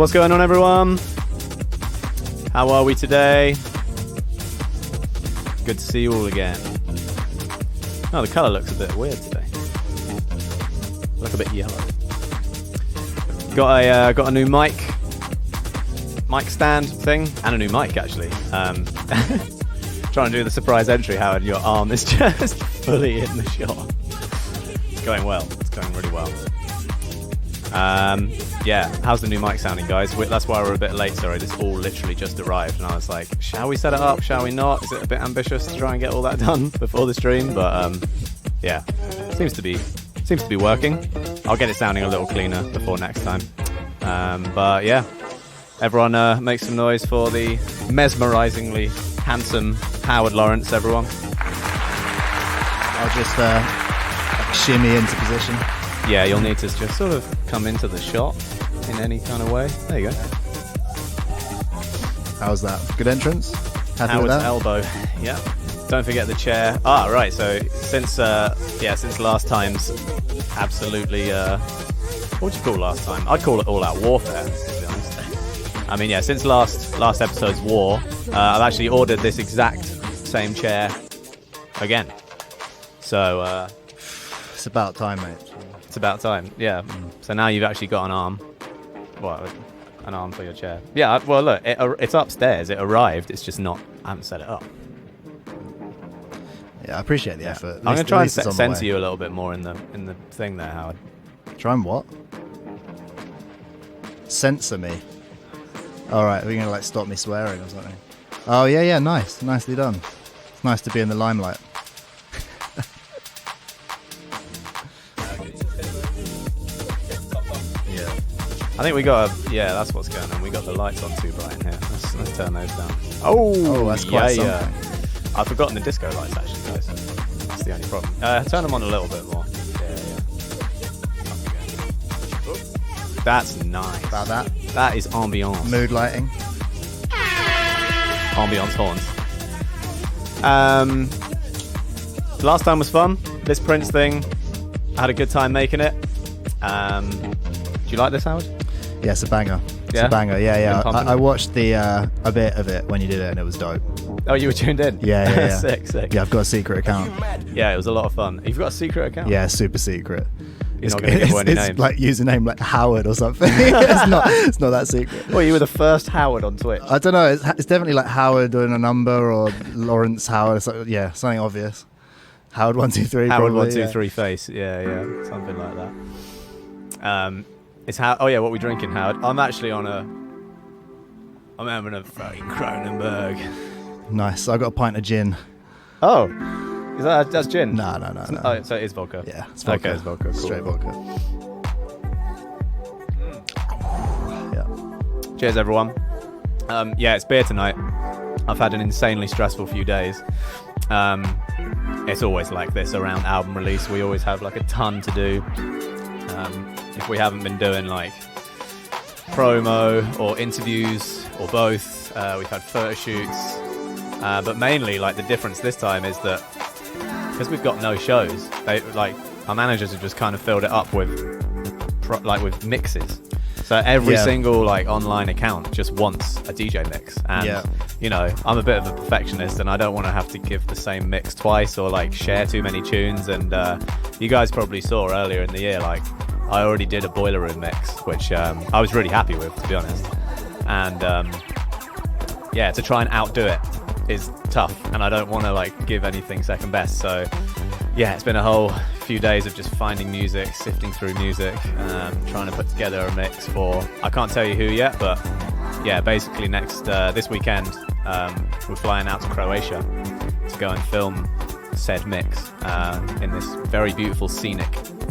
What's going on, everyone? How are we today? Good to see you all again. Oh, the colour looks a bit weird today. Look a bit yellow. Got a new mic stand thing, and a new mic actually. Trying to do the surprise entry, Howard. Your arm is just fully in the shot. It's going well. It's going really well. Yeah, how's the new mic sounding, guys? That's why we're a bit late, sorry. This all literally just arrived, and I was like, shall we set it up? Shall we not? Is it a bit ambitious to try and get all that done before the stream? But yeah, seems to be working. I'll get it sounding a little cleaner before next time. But yeah, everyone make some noise for the mesmerizingly handsome Howard Lawrence, everyone. I'll just shimmy into position. Yeah, you'll need to just sort of come into the shot in any kind of way. There you go. How's that? Good entrance? Happy Howard's with that? elbow. Yeah. Don't forget the chair. Ah, right. So since last time's absolutely what would you call last time? I'd call it all-out warfare, to be honest. I mean, yeah, since last episode's war, I've actually ordered this exact same chair again. So it's about time, mate. It's about time, yeah. So now you've actually got an arm. Well, an arm for your chair. Yeah, well, look, it's upstairs. It arrived. It's just not... I haven't set it up. Yeah, I appreciate the effort. I'm going to try and censor you a little bit more in the thing there, Howard. Try and what? Censor me? All right, we're going to, like, stop me swearing or something. Oh, yeah, nice. Nicely done. It's nice to be in the limelight. I think we got that's what's going on. We got the lights on too bright in here. Let's turn those down. Oh, that's quite something. Yeah. I've forgotten the disco lights actually, guys. That's the only problem. Turn them on a little bit more. Yeah. That's nice. About that? That is ambiance. Mood lighting. Ambiance horns. Last time was fun. This Prince thing, I had a good time making it. Do you like this, Howard? Yeah, it's a banger. It's a banger. Yeah. I watched a bit of it when you did it, and it was dope. Oh, you were tuned in? Yeah. Sick. Yeah, I've got a secret account. Yeah, it was a lot of fun. You've got a secret account? Yeah, super secret. You're not going to give away any names. It's like username like Howard or something. It's not that secret. Well, you were the first Howard on Twitch. I don't know. It's definitely like Howard and a number, or Lawrence Howard. Yeah, something obvious. Howard 123. Howard probably, 123 face. Yeah, something like that. It's how. Oh yeah, what we drinking, Howard? I'm having a fucking Kronenberg. Nice. I got a pint of gin. Oh, that's gin? No. Oh, so it is vodka. Yeah, it's vodka. Okay, it's vodka. Cool. Straight vodka. Yeah. Cheers, everyone. Yeah, it's beer tonight. I've had an insanely stressful few days. It's always like this around album release. We always have like a ton to do. If we haven't been doing like promo or interviews or both, we've had photo shoots, but mainly like the difference this time is that because we've got no shows, our managers have just kind of filled it up with mixes. So every single like online account just wants a DJ mix, and you know, I'm a bit of a perfectionist, and I don't want to have to give the same mix twice or like share too many tunes. And you guys probably saw earlier in the year, like I already did a Boiler Room mix, which I was really happy with, to be honest. And to try and outdo it is tough, and I don't want to like give anything second best. So yeah, it's been a whole few days of just finding music, sifting through music, trying to put together a mix for, I can't tell you who yet, but yeah, basically this weekend we're flying out to Croatia to go and film said mix in this very beautiful scenic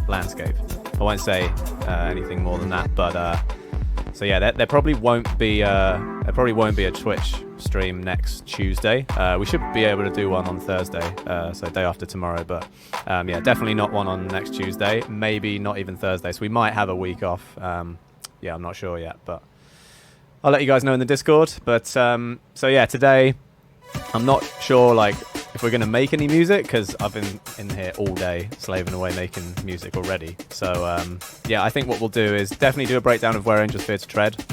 landscape. I won't say anything more than that, but so yeah, there probably won't be a Twitch stream next Tuesday. We should be able to do one on Thursday, so day after tomorrow. But yeah, definitely not one on next Tuesday. Maybe not even Thursday. So we might have a week off. Yeah, I'm not sure yet, but I'll let you guys know in the Discord. But so yeah, today I'm not sure like if we're going to make any music, because I've been in here all day slaving away making music already. So yeah, I think what we'll do is definitely do a breakdown of Where Angels Fear to Tread.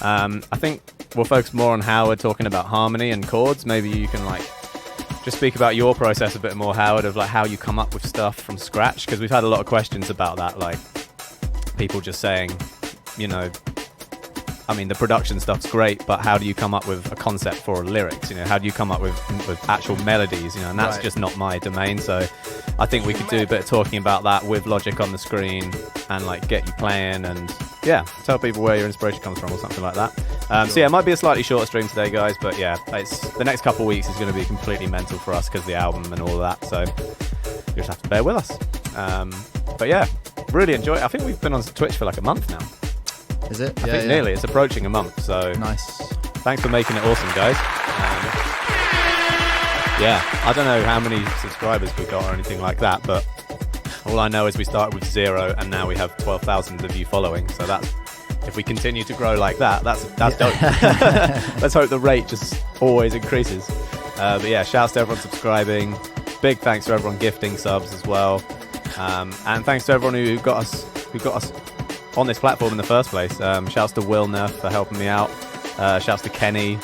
I think we'll focus more on Howard talking about harmony and chords. Maybe you can like just speak about your process a bit more, Howard, of like how you come up with stuff from scratch, because we've had a lot of questions about that, like people just saying, you know, I mean, the production stuff's great, but how do you come up with a concept for lyrics? You know, how do you come up with actual melodies? You know, and that's just not my domain. So I think we could do a bit of talking about that with Logic on the screen and like get you playing and yeah, tell people where your inspiration comes from or something like that. So yeah, it might be a slightly shorter stream today, guys, but yeah, it's the next couple of weeks is going to be completely mental for us because of the album and all of that. So you just have to bear with us. But yeah, really enjoy it. I think we've been on Twitch for like a month now. Is it? I think nearly. It's approaching a month. So nice. Thanks for making it awesome, guys. Yeah, I don't know how many subscribers we got or anything like that, but all I know is we started with 0 and now we have 12,000 of you following. So that's, if we continue to grow like that, that's dope. Let's hope the rate just always increases. But yeah, shouts to everyone subscribing. Big thanks to everyone gifting subs as well. And thanks to everyone who got us on this platform in the first place. Shouts to Wilner for helping me out. Shouts to Kenny.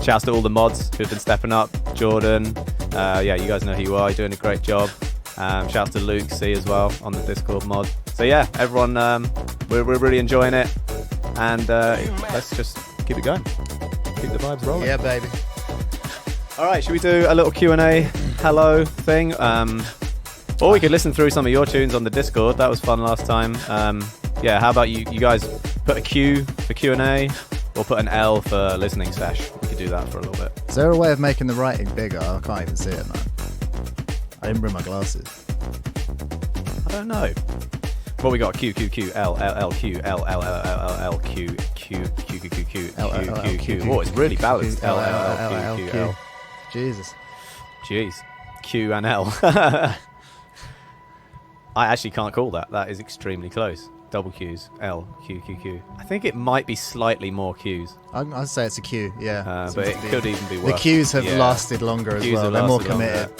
Shouts to all the mods who've been stepping up. Jordan. Yeah, you guys know who you are. You're doing a great job. Shouts to Luke C as well on the Discord mod. So yeah, everyone, we're really enjoying it. And let's just keep it going. Keep the vibes rolling. Yeah, baby. All right, should we do a little Q&A hello thing? Or we could listen through some of your tunes on the Discord. That was fun last time. Yeah, how about you guys put a Q for Q&A or put an L for listening sesh? We could do that for a little bit. Is there a way of making the writing bigger? I can't even see it, man. I didn't bring my glasses. I don't know. What we got? Q, Q, Q, L, L, L, Q, L, L, L, L, L, Q, Q, Q, Q, Q, Q, Q, Q, Q. Oh, it's really balanced. L, L, L, Q, Q, L. Jesus. Jeez. Q and L. I actually can't call that. That is extremely close. Double Qs. L, Q, Q, Q. I think it might be slightly more Qs. I'd say it's a Q, yeah. But it could even be worse. The Qs have lasted longer as well. They're more committed.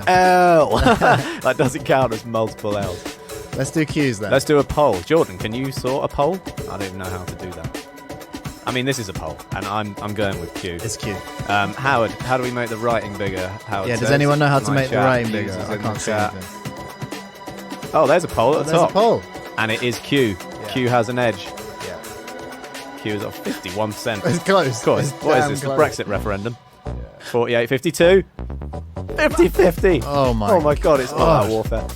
L! That doesn't count as multiple Ls. Let's do Qs then. Let's do a poll. Jordan, can you sort a poll? I don't even know how to do that. I mean, this is a poll, and I'm going with Q. It's Q. Howard, how do we make the writing bigger? Howard does anyone know how to make the writing bigger? I can't see anything. Oh, there's a poll at the top. There's a poll. And it is Q. Yeah. Q has an edge. Yeah. Q is at 51%. It's close. Of course. What is this? The Brexit referendum? Yeah. 48-52? 50-50. Oh my God, it's all out warfare.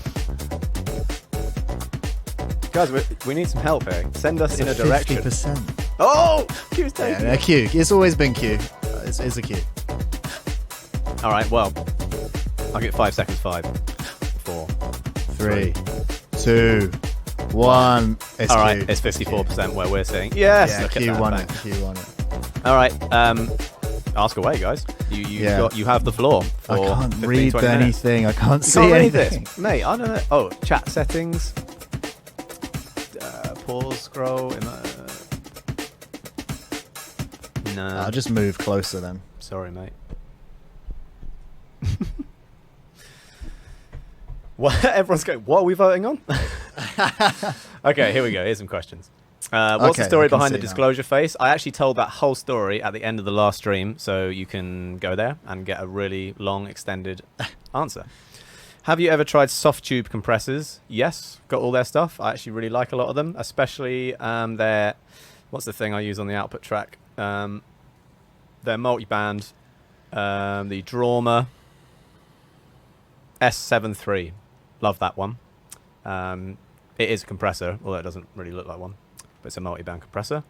Guys, we need some help here. Send us in a direction. 50%. Oh! Q's taking it. Q. It's always been Q. It's a Q. All right, well, I'll get 5 seconds. 5, 4, 3, 2, 1. It's all right, Q. it's 54% where we're saying yes. Yeah, Q won it. Q won it. All right, ask away, guys. You have the floor. For I can't 15, read anything. I can't see anything. Mate, I don't know. Oh, chat settings. Pause, scroll. No. I'll just move closer then. Sorry, mate. What? Everyone's going, what are we voting on? Okay, here we go. Here's some questions. What's the story behind the disclosure face? I actually told that whole story at the end of the last stream, so you can go there and get a really long, extended answer. Have you ever tried soft tube compressors? Yes, got all their stuff. I actually really like a lot of them, especially their, what's the thing I use on the output track? Their multi-band, the Drama S73. Love that one. It is a compressor, although it doesn't really look like one, but it's a multi-band compressor.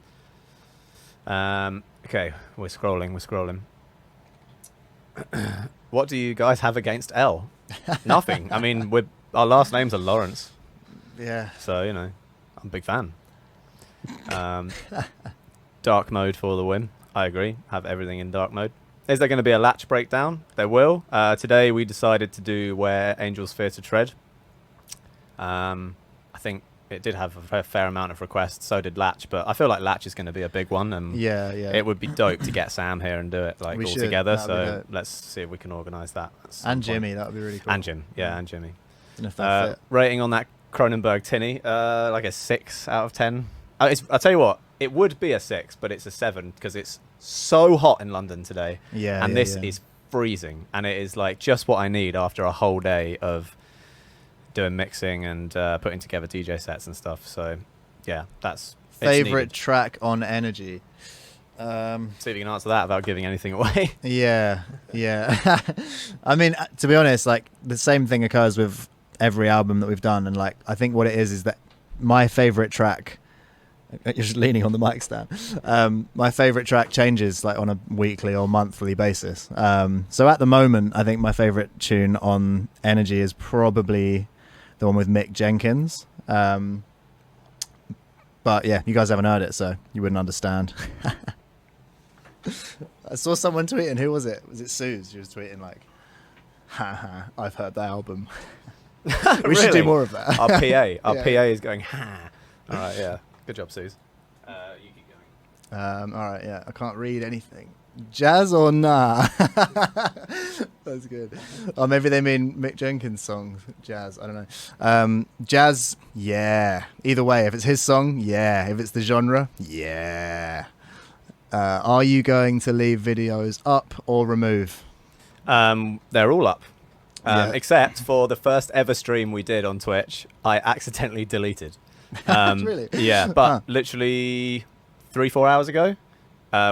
Okay, we're scrolling. What do you guys have against L? Nothing. I mean, our last names are Lawrence. Yeah. So, you know, I'm a big fan. Dark mode for the win. I agree. Have everything in dark mode. Is there going to be a latch breakdown? There will. Today we decided to do Where Angels Fear to Tread. I think it did have a fair amount of requests. So did Latch, but I feel like Latch is going to be a big one. And yeah. It would be dope to get Sam here and do it all together. So let's see if we can organise that. And Jimmy, that would be really cool. And Jim, and Jimmy. If that rating on that Cronenberg tinny, like a 6 out of 10. I'll tell you what, it would be a 6, but it's a 7 because it's so hot in London today. Yeah. And this is freezing, and it is like just what I need after a whole day of doing mixing and putting together DJ sets and stuff. So yeah, that's favorite track on Energy. See if you can answer that without giving anything away. Yeah. I mean, to be honest, like the same thing occurs with every album that we've done, and like I think what it is that my favorite track, you're just leaning on the mic stand, my favorite track changes like on a weekly or monthly basis. So at the moment, I think my favorite tune on Energy is probably the one with Mick Jenkins. But yeah, you guys haven't heard it, so you wouldn't understand. I saw someone tweeting. Who was it? Was it Suze? She was tweeting like, "Ha, I've heard that album." We should do more of that. Our PA is going, ha. All right, yeah. Good job, Suze. You keep going. All right, yeah. I can't read anything. Jazz or nah? That's good. Or maybe they mean Mick Jenkins' song, Jazz. I don't know. Jazz, yeah. Either way, if it's his song, yeah. If it's the genre, yeah. Are you going to leave videos up or remove? They're all up. Yeah. Except for the first ever stream we did on Twitch, I accidentally deleted. Really? Yeah, but literally 3-4 hours ago,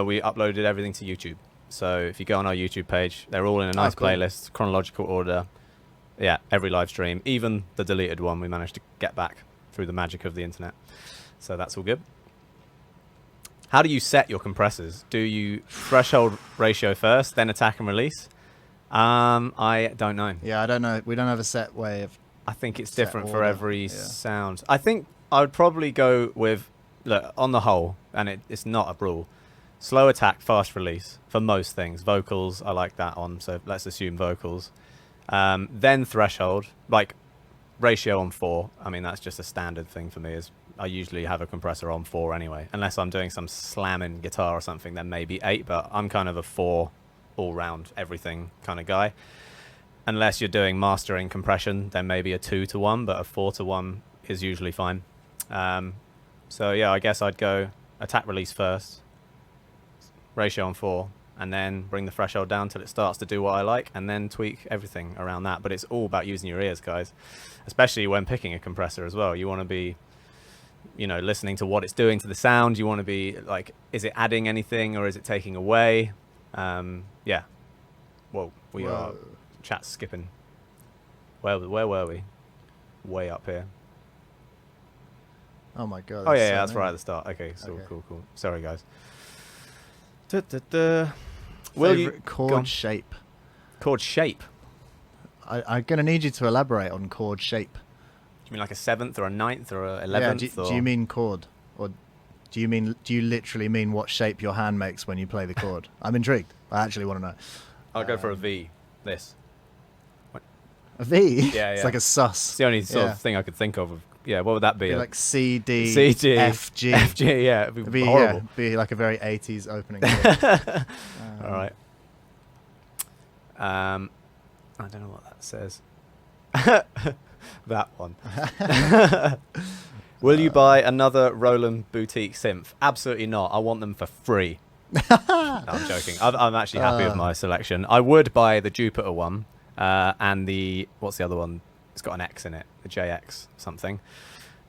we uploaded everything to YouTube. So if you go on our YouTube page, they're all in a nice playlist, chronological order. Yeah, every live stream, even the deleted one, we managed to get back through the magic of the internet. So that's all good. How do you set your compressors? Do you threshold ratio first, then attack and release? I don't know. Yeah, I don't know. We don't have a set way of... I think it's different for every sound. I think I would probably go with, look, on the whole, and it's not a rule, slow attack, fast release for most things. Vocals, I like that on, so let's assume vocals. Then threshold, like ratio on 4. I mean, that's just a standard thing for me. Is I usually have a compressor on 4 anyway. Unless I'm doing some slamming guitar or something, then maybe 8, but I'm kind of a 4 all-round everything kind of guy. Unless you're doing mastering compression, then maybe a 2-to-1, but a 4-to-1 is usually fine. So yeah, I guess I'd go attack release first, ratio on 4, and then bring the threshold down till it starts to do what I like, and then tweak everything around that. But it's all about using your ears, guys, especially when picking a compressor as well. You want to be, you know, listening to what it's doing to the sound. You want to be like, is it adding anything or is it taking away? Yeah. Whoa, we are chat skipping. Where were we? Way up here. Oh my god. Oh yeah, that's right at the start. Okay, so Okay. cool. Sorry, guys. Will you chord shape? Chord shape? I'm gonna need you to elaborate on chord shape. Do you mean like a 7th or a 9th or a 11th? Yeah, do you mean chord, or do you literally mean what shape your hand makes when you play the chord? I'm intrigued. I actually want to know. I'll go for a V. This. A V? Yeah, It's yeah. like a sus. It's the only sort of thing I could think of. Yeah, what would that be? Like C, D, C, D, F, G. F, G, yeah. It'd be horrible. Be like a very 80s opening. chord. All right. I don't know what that says. That one. Will you buy another Roland boutique synth? Absolutely not. I want them for free. No, I'm joking. I'm actually happy with my selection. I would buy the Jupiter one and what's the other one? It's got an X in it, the JX something.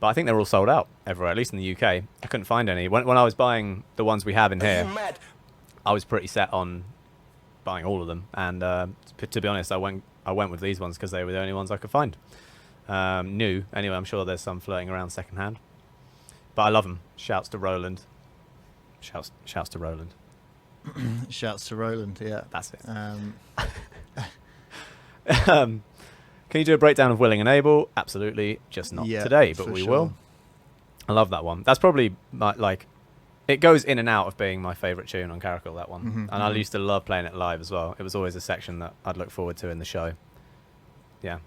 But I think they're all sold out everywhere, at least in the UK. I couldn't find any. When I was buying the ones we have in here, I was pretty set on buying all of them. And to be honest, I went with these ones because they were the only ones I could find. New. Anyway, I'm sure there's some floating around secondhand. But I love them. Shouts to Roland. Shouts to Roland. Shouts to Roland, yeah. That's it. Can you do a breakdown of Willing and Able? Absolutely. Just not today, but we will. I love that one. That's probably like, it goes in and out of being my favourite tune on Caracal, that one. And I used to love playing it live as well. It was always a section that I'd look forward to in the show. Yeah.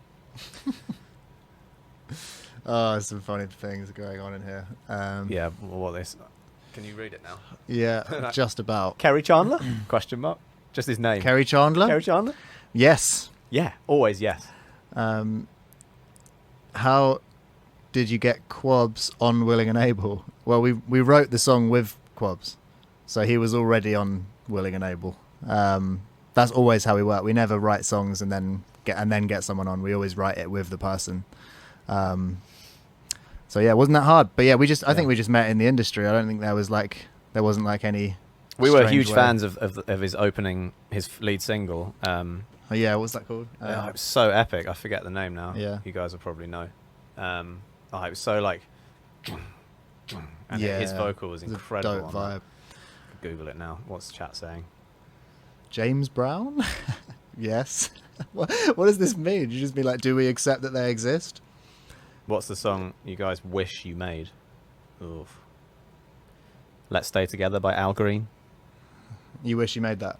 Oh, there's some funny things going on in here. Yeah, well, what this? Can you read it now? Yeah, just about. Kerry Chandler? Question mark. Just his name. Kerry Chandler? Kerry Chandler? Yes. Yeah, always yes. How did you get Quabs on Willing and Able? Well, we wrote the song with Quabs, so he was already on Willing and Able. That's always how we work. We never write songs and then get someone on. We always write it with the person. So yeah, it wasn't that hard. But yeah, I think we just met in the industry. I don't think there wasn't like any. We were huge fans of his opening, his lead single. Oh yeah, what's that called? It was so epic. I forget the name now. Yeah, you guys will probably know. It was so like, and his vocal was incredible. Dope vibe. Google it now. What's the chat saying? James Brown? Yes. What does this mean? You just be like, do we accept that they exist? What's the song you guys wish you made? Oof. Let's Stay Together by Al Green. You wish you made that?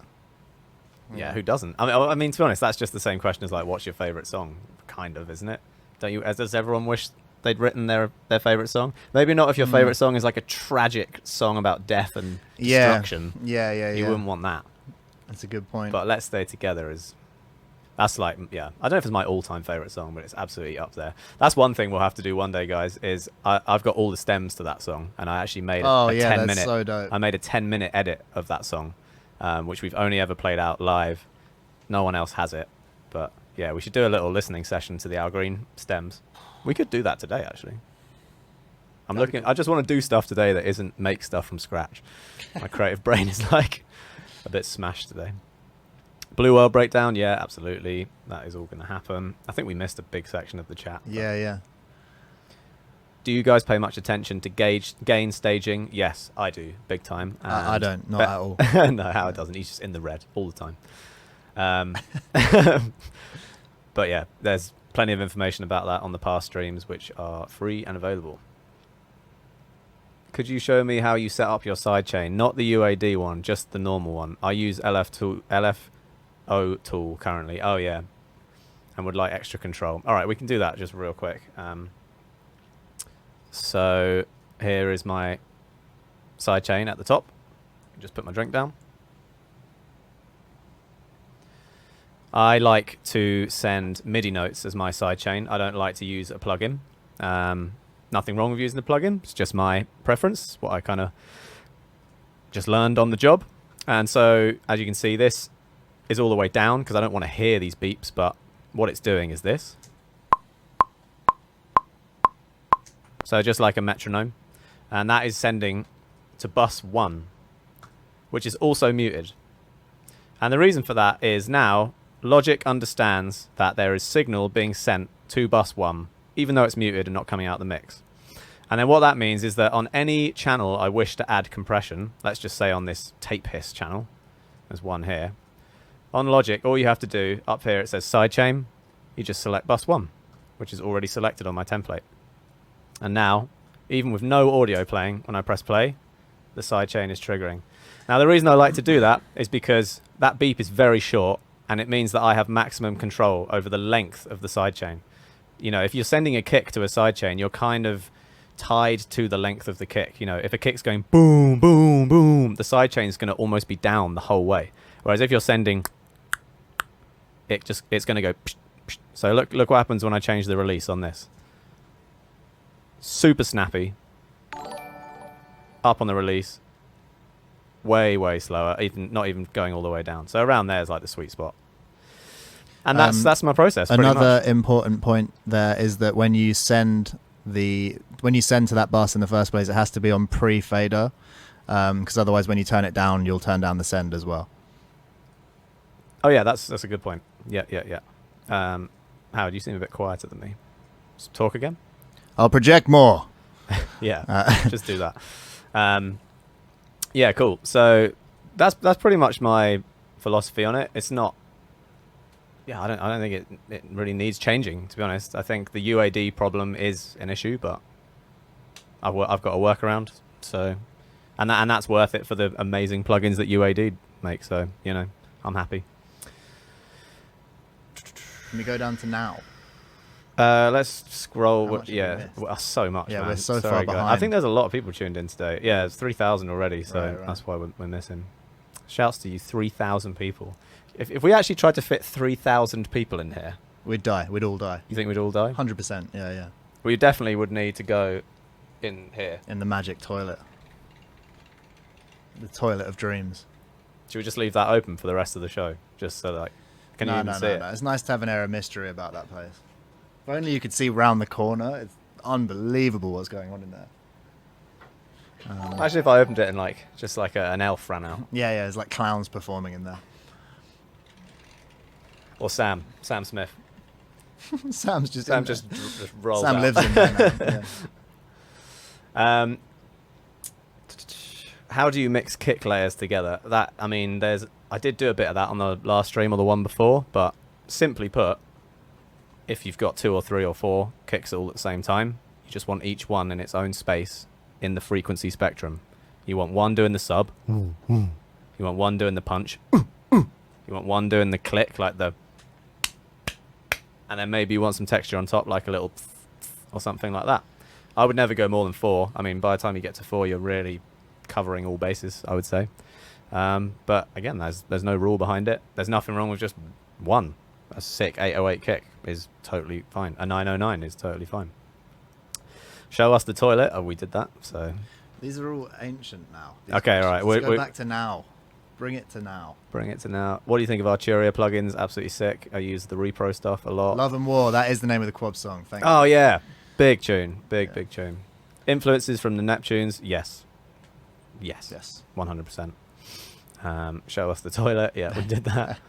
Yeah, who doesn't? I mean, to be honest, that's just the same question as like, what's your favourite song? Kind of, isn't it? Don't you? Does everyone wish they'd written their favourite song? Maybe not if your favourite song is like a tragic song about death and destruction. Yeah. You wouldn't want that. That's a good point. But Let's Stay Together that's like, yeah. I don't know if it's my all-time favourite song, but it's absolutely up there. That's one thing we'll have to do one day, guys, is I've got all the stems to that song, and I actually made a 10-minute... so dope. I made a 10-minute edit of that song, which we've only ever played out live. No one else has it. But yeah, we should do a little listening session to the Al Green stems. We could do that today, actually. I just want to do stuff today that isn't make stuff from scratch. My creative brain is like a bit smashed today. Blue World Breakdown, yeah, absolutely. That is all going to happen. I think we missed a big section of the chat. Yeah. Do you guys pay much attention to gain staging? Yes, I do, big time. I don't, not at all. No, Howard doesn't. He's just in the red all the time. But yeah, there's plenty of information about that on the past streams, which are free and available. Could you show me how you set up your sidechain? Not the UAD one, just the normal one. I use LFO tool currently. Oh yeah, and would like extra control. All right, we can do that just real quick. So here is my sidechain at the top. Just put my drink down. I like to send MIDI notes as my sidechain. I don't like to use a plugin. Nothing wrong with using the plugin. It's just my preference. What I kind of just learned on the job. And so, as you can see, this is all the way down because I don't want to hear these beeps, but what it's doing is this. So just like a metronome. And that is sending to bus 1, which is also muted. And the reason for that is now Logic understands that there is signal being sent to bus 1, even though it's muted and not coming out the mix. And then what that means is that on any channel I wish to add compression, let's just say on this tape hiss channel, there's one here. On Logic, all you have to do, up here it says sidechain, you just select bus 1, which is already selected on my template. And now, even with no audio playing, when I press play, the sidechain is triggering. Now the reason I like to do that is because that beep is very short, and it means that I have maximum control over the length of the sidechain. You know, if you're sending a kick to a sidechain, you're kind of tied to the length of the kick. You know, if a kick's going boom, boom, boom, the sidechain is going to almost be down the whole way. Whereas if you're sending, it's going to go. Psh, psh. So look what happens when I change the release on this. Super snappy. Up on the release. Way slower. Not even going all the way down. So around there is like the sweet spot. And that's my process. Another important point there is that when you send to that bus in the first place, it has to be on pre-fader, because otherwise, when you turn it down, you'll turn down the send as well. Oh yeah, that's a good point. Yeah. Howard, you seem a bit quieter than me. Just talk again. I'll project more. Yeah, just do that. Yeah, cool. So that's pretty much my philosophy on it. It's not. Yeah, I don't think it really needs changing, to be honest. I think the UAD problem is an issue, but I've got a workaround. So, and that's worth it for the amazing plugins that UAD makes. So, you know, I'm happy. Can we go down to now? Let's scroll. Yeah, so much. Yeah, man. we're so Sorry, far guys. behind. I think there's a lot of people tuned in today. Yeah, it's 3,000 already, so right. That's why we're missing. Shouts to you, 3,000 people. If we actually tried to fit 3,000 people in here, we'd die. We'd all die. You think we'd all die? 100%. Yeah. We definitely would need to go in here. In the magic toilet. The toilet of dreams. Should we just leave that open for the rest of the show? Just so like, can you even see it? No. It's nice to have an air of mystery about that place. If only you could see round the corner. It's unbelievable what's going on in there. Imagine if I opened it and like just like an elf ran out. Yeah, there's like clowns performing in there. Or Sam Smith. Sam just rolls Sam out. lives in there now. Yeah. How do you mix kick layers together? I did do a bit of that on the last stream or the one before, but simply put, if you've got 2 or 3 or 4 kicks all at the same time, you just want each one in its own space in the frequency spectrum. You want one doing the sub. You want one doing the punch. You want one doing the click, like the... And then maybe you want some texture on top, like a little... or something like that. I would never go more than 4. I mean, by the time you get to 4, you're really covering all bases, I would say. But again, there's no rule behind it. There's nothing wrong with just one. A sick 808 kick is totally fine. A 909 is totally fine. Show us the toilet. Oh, we did that. So these are all ancient now. Okay, all right. Let's go back to now. Bring it to now. Bring it to now. What do you think of Arturia plugins? Absolutely sick. I use the repro stuff a lot. Love and War. That is the name of the Quab song. Thank you. Oh yeah, big tune. Big tune. Influences from the Neptunes? Yes. 100%. Show us the toilet. Yeah, we did that.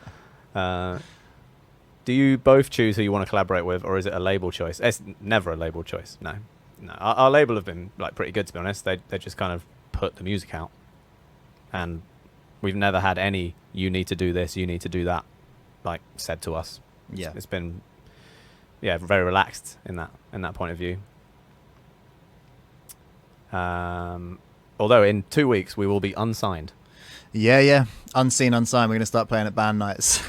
Do you both choose who you want to collaborate with, or is it a label choice? It's never a label choice. No. Our label have been like pretty good, to be honest. They just kind of put the music out, and we've never had any "you need to do this, you need to do that" like said to us. Yeah, it's been very relaxed in that point of view. Although in 2 weeks we will be unsigned. Yeah. Unseen, unsigned. We're going to start playing at band nights.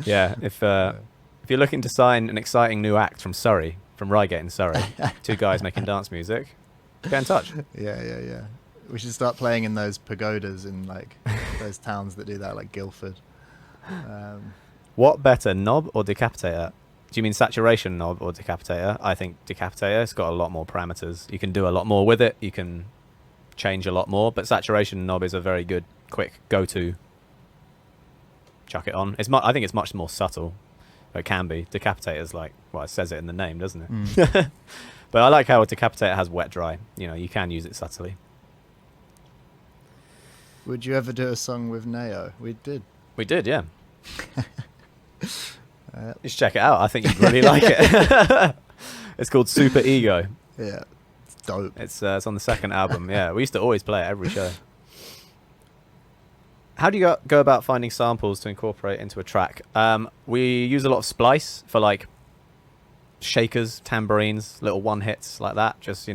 Yeah, if you're looking to sign an exciting new act from Surrey, from Reigate in Surrey, 2 guys making dance music, get in touch. Yeah. We should start playing in those pagodas in like those towns that do that, like Guildford. What better, knob or decapitator? Do you mean saturation knob or decapitator? I think decapitator. It's got a lot more parameters. You can do a lot more with it. You can change a lot more, but saturation knob is a very good, quick go-to. Chuck it on. I think it's much more subtle. It can be. Decapitator's like, well, it says it in the name, doesn't it? But I like how a decapitator has wet dry. You can use it subtly. Would you ever do a song with Neo? We did. We did, yeah. You should check it out. I think you'd really like it. It's called Super Ego. Yeah, it's dope. It's on the second album. Yeah, we used to always play it every show. How do you go about finding samples to incorporate into a track? We use a lot of splice for like shakers, tambourines, little one hits like that. Just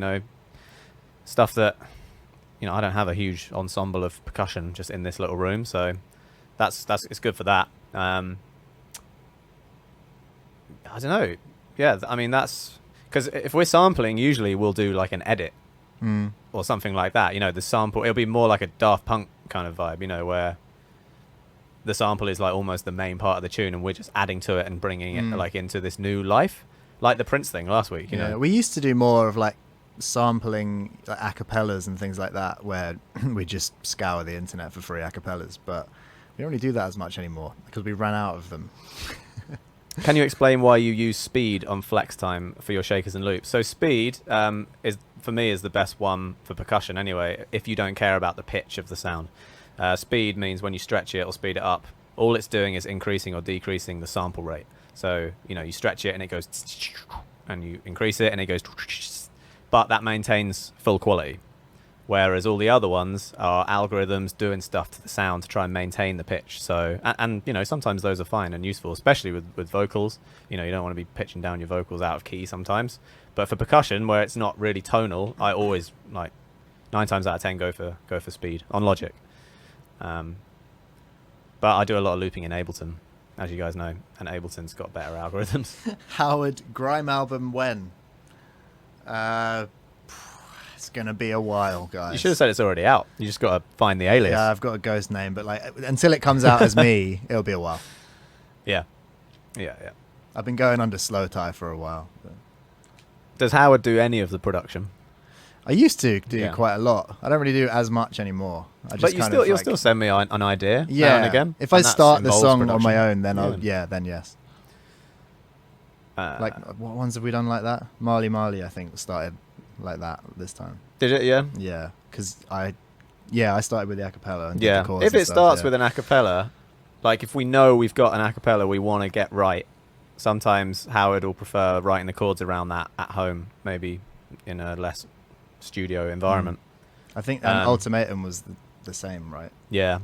stuff that I don't have a huge ensemble of percussion just in this little room, so it's good for that. I don't know. Yeah, I mean that's because if we're sampling, usually we'll do like an edit or something like that. The sample, it'll be more like a Daft Punk kind of vibe, where the sample is like almost the main part of the tune and we're just adding to it and bringing it like into this new life, like the Prince thing last week. You know, we used to do more of like sampling like acapellas and things like that, where we just scour the internet for free acapellas, but we don't really do that as much anymore because we ran out of them. Can you explain why you use speed on flex time for your shakers and loops? So speed is for me is the best one for percussion anyway, if you don't care about the pitch of the sound. Speed means when you stretch it or speed it up, all it's doing is increasing or decreasing the sample rate. So you stretch it and it goes, and you increase it and it goes, but that maintains full quality. Whereas all the other ones are algorithms doing stuff to the sound to try and maintain the pitch. So, and sometimes those are fine and useful, especially with vocals. You don't want to be pitching down your vocals out of key sometimes. But for percussion, where it's not really tonal, I always 9 times out of 10 go for speed on Logic. But I do a lot of looping in Ableton, as you guys know, and Ableton's got better algorithms. Howard, grime album when? It's gonna be a while, guys. You should have said it's already out. You just got to find the alias. Yeah, I've got a ghost name, but like until it comes out as me, it'll be a while. Yeah. I've been going under slow tie for a while. But. Does Howard do any of the production? I used to do quite a lot. I don't really do as much anymore. But you'll still send me an idea now and again. If I start the song on my own, then then yes. Like, what ones have we done like that? Marley, I think, started like that this time. Did it? Yeah. Yeah, because I started with the acapella. And yeah. Did the chorus if it stuff, starts with an acapella, like if we know we've got an acapella we want to get right, sometimes Howard will prefer writing the chords around that at home, maybe in a less studio environment. I think Ultimatum was the same, right? Yeah.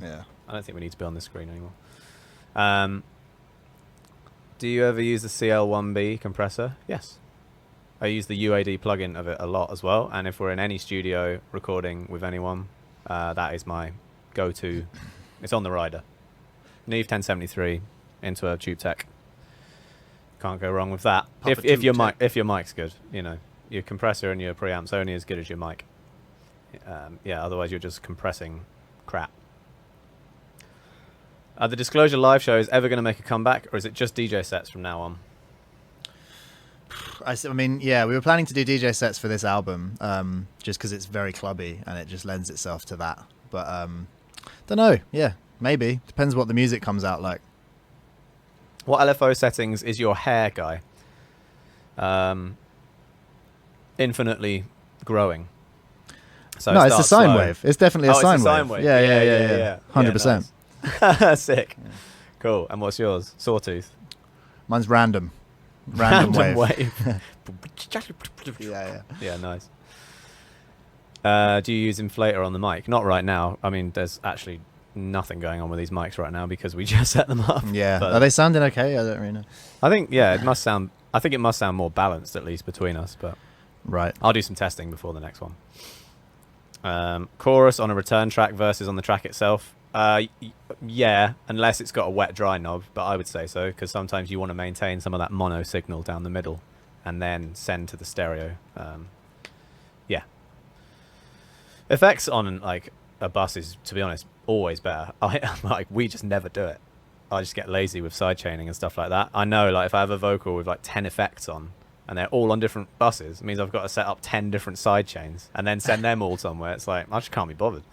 I don't think we need to be on the screen anymore. Do you ever use the CL1B compressor? Yes. I use the UAD plugin of it a lot as well, and if we're in any studio recording with anyone, that is my go-to. It's on the rider. Neve 1073 into a Tube Tech. Can't go wrong with that. If your mic's good, you know, your compressor and your preamp's only as good as your mic. Otherwise you're just compressing crap. Are the Disclosure live shows ever going to make a comeback, or is it just DJ sets from now on? I mean, we were planning to do DJ sets for this album, just because it's very clubby and it just lends itself to that. But don't know. Yeah, maybe. Depends what the music comes out like. What LFO settings is your hair, guy? Infinitely growing. So no, it's a sine wave. It's definitely a sine wave. Yeah. 100%. Sick. Yeah. Cool. And what's yours? Sawtooth. Mine's random. Random wave. Yeah, nice. Do you use inflator on the mic? Not right now. I mean, there's actually nothing going on with these mics right now because we just set them up. Yeah. Are they sounding okay? I don't really know. I think it must sound more balanced, at least between us, but right. I'll do some testing before the next one. Chorus on a return track versus on the track itself. Yeah, unless it's got a wet dry knob, but I would say so, because sometimes you want to maintain some of that mono signal down the middle and then send to the stereo. Effects on like a bus is, to be honest, always better. We just never do it. I just get lazy with sidechaining and stuff like that. I know, like, if I have a vocal with like 10 effects on and they're all on different buses, it means I've got to set up 10 different side chains and then send them all somewhere. It's like, I just can't be bothered.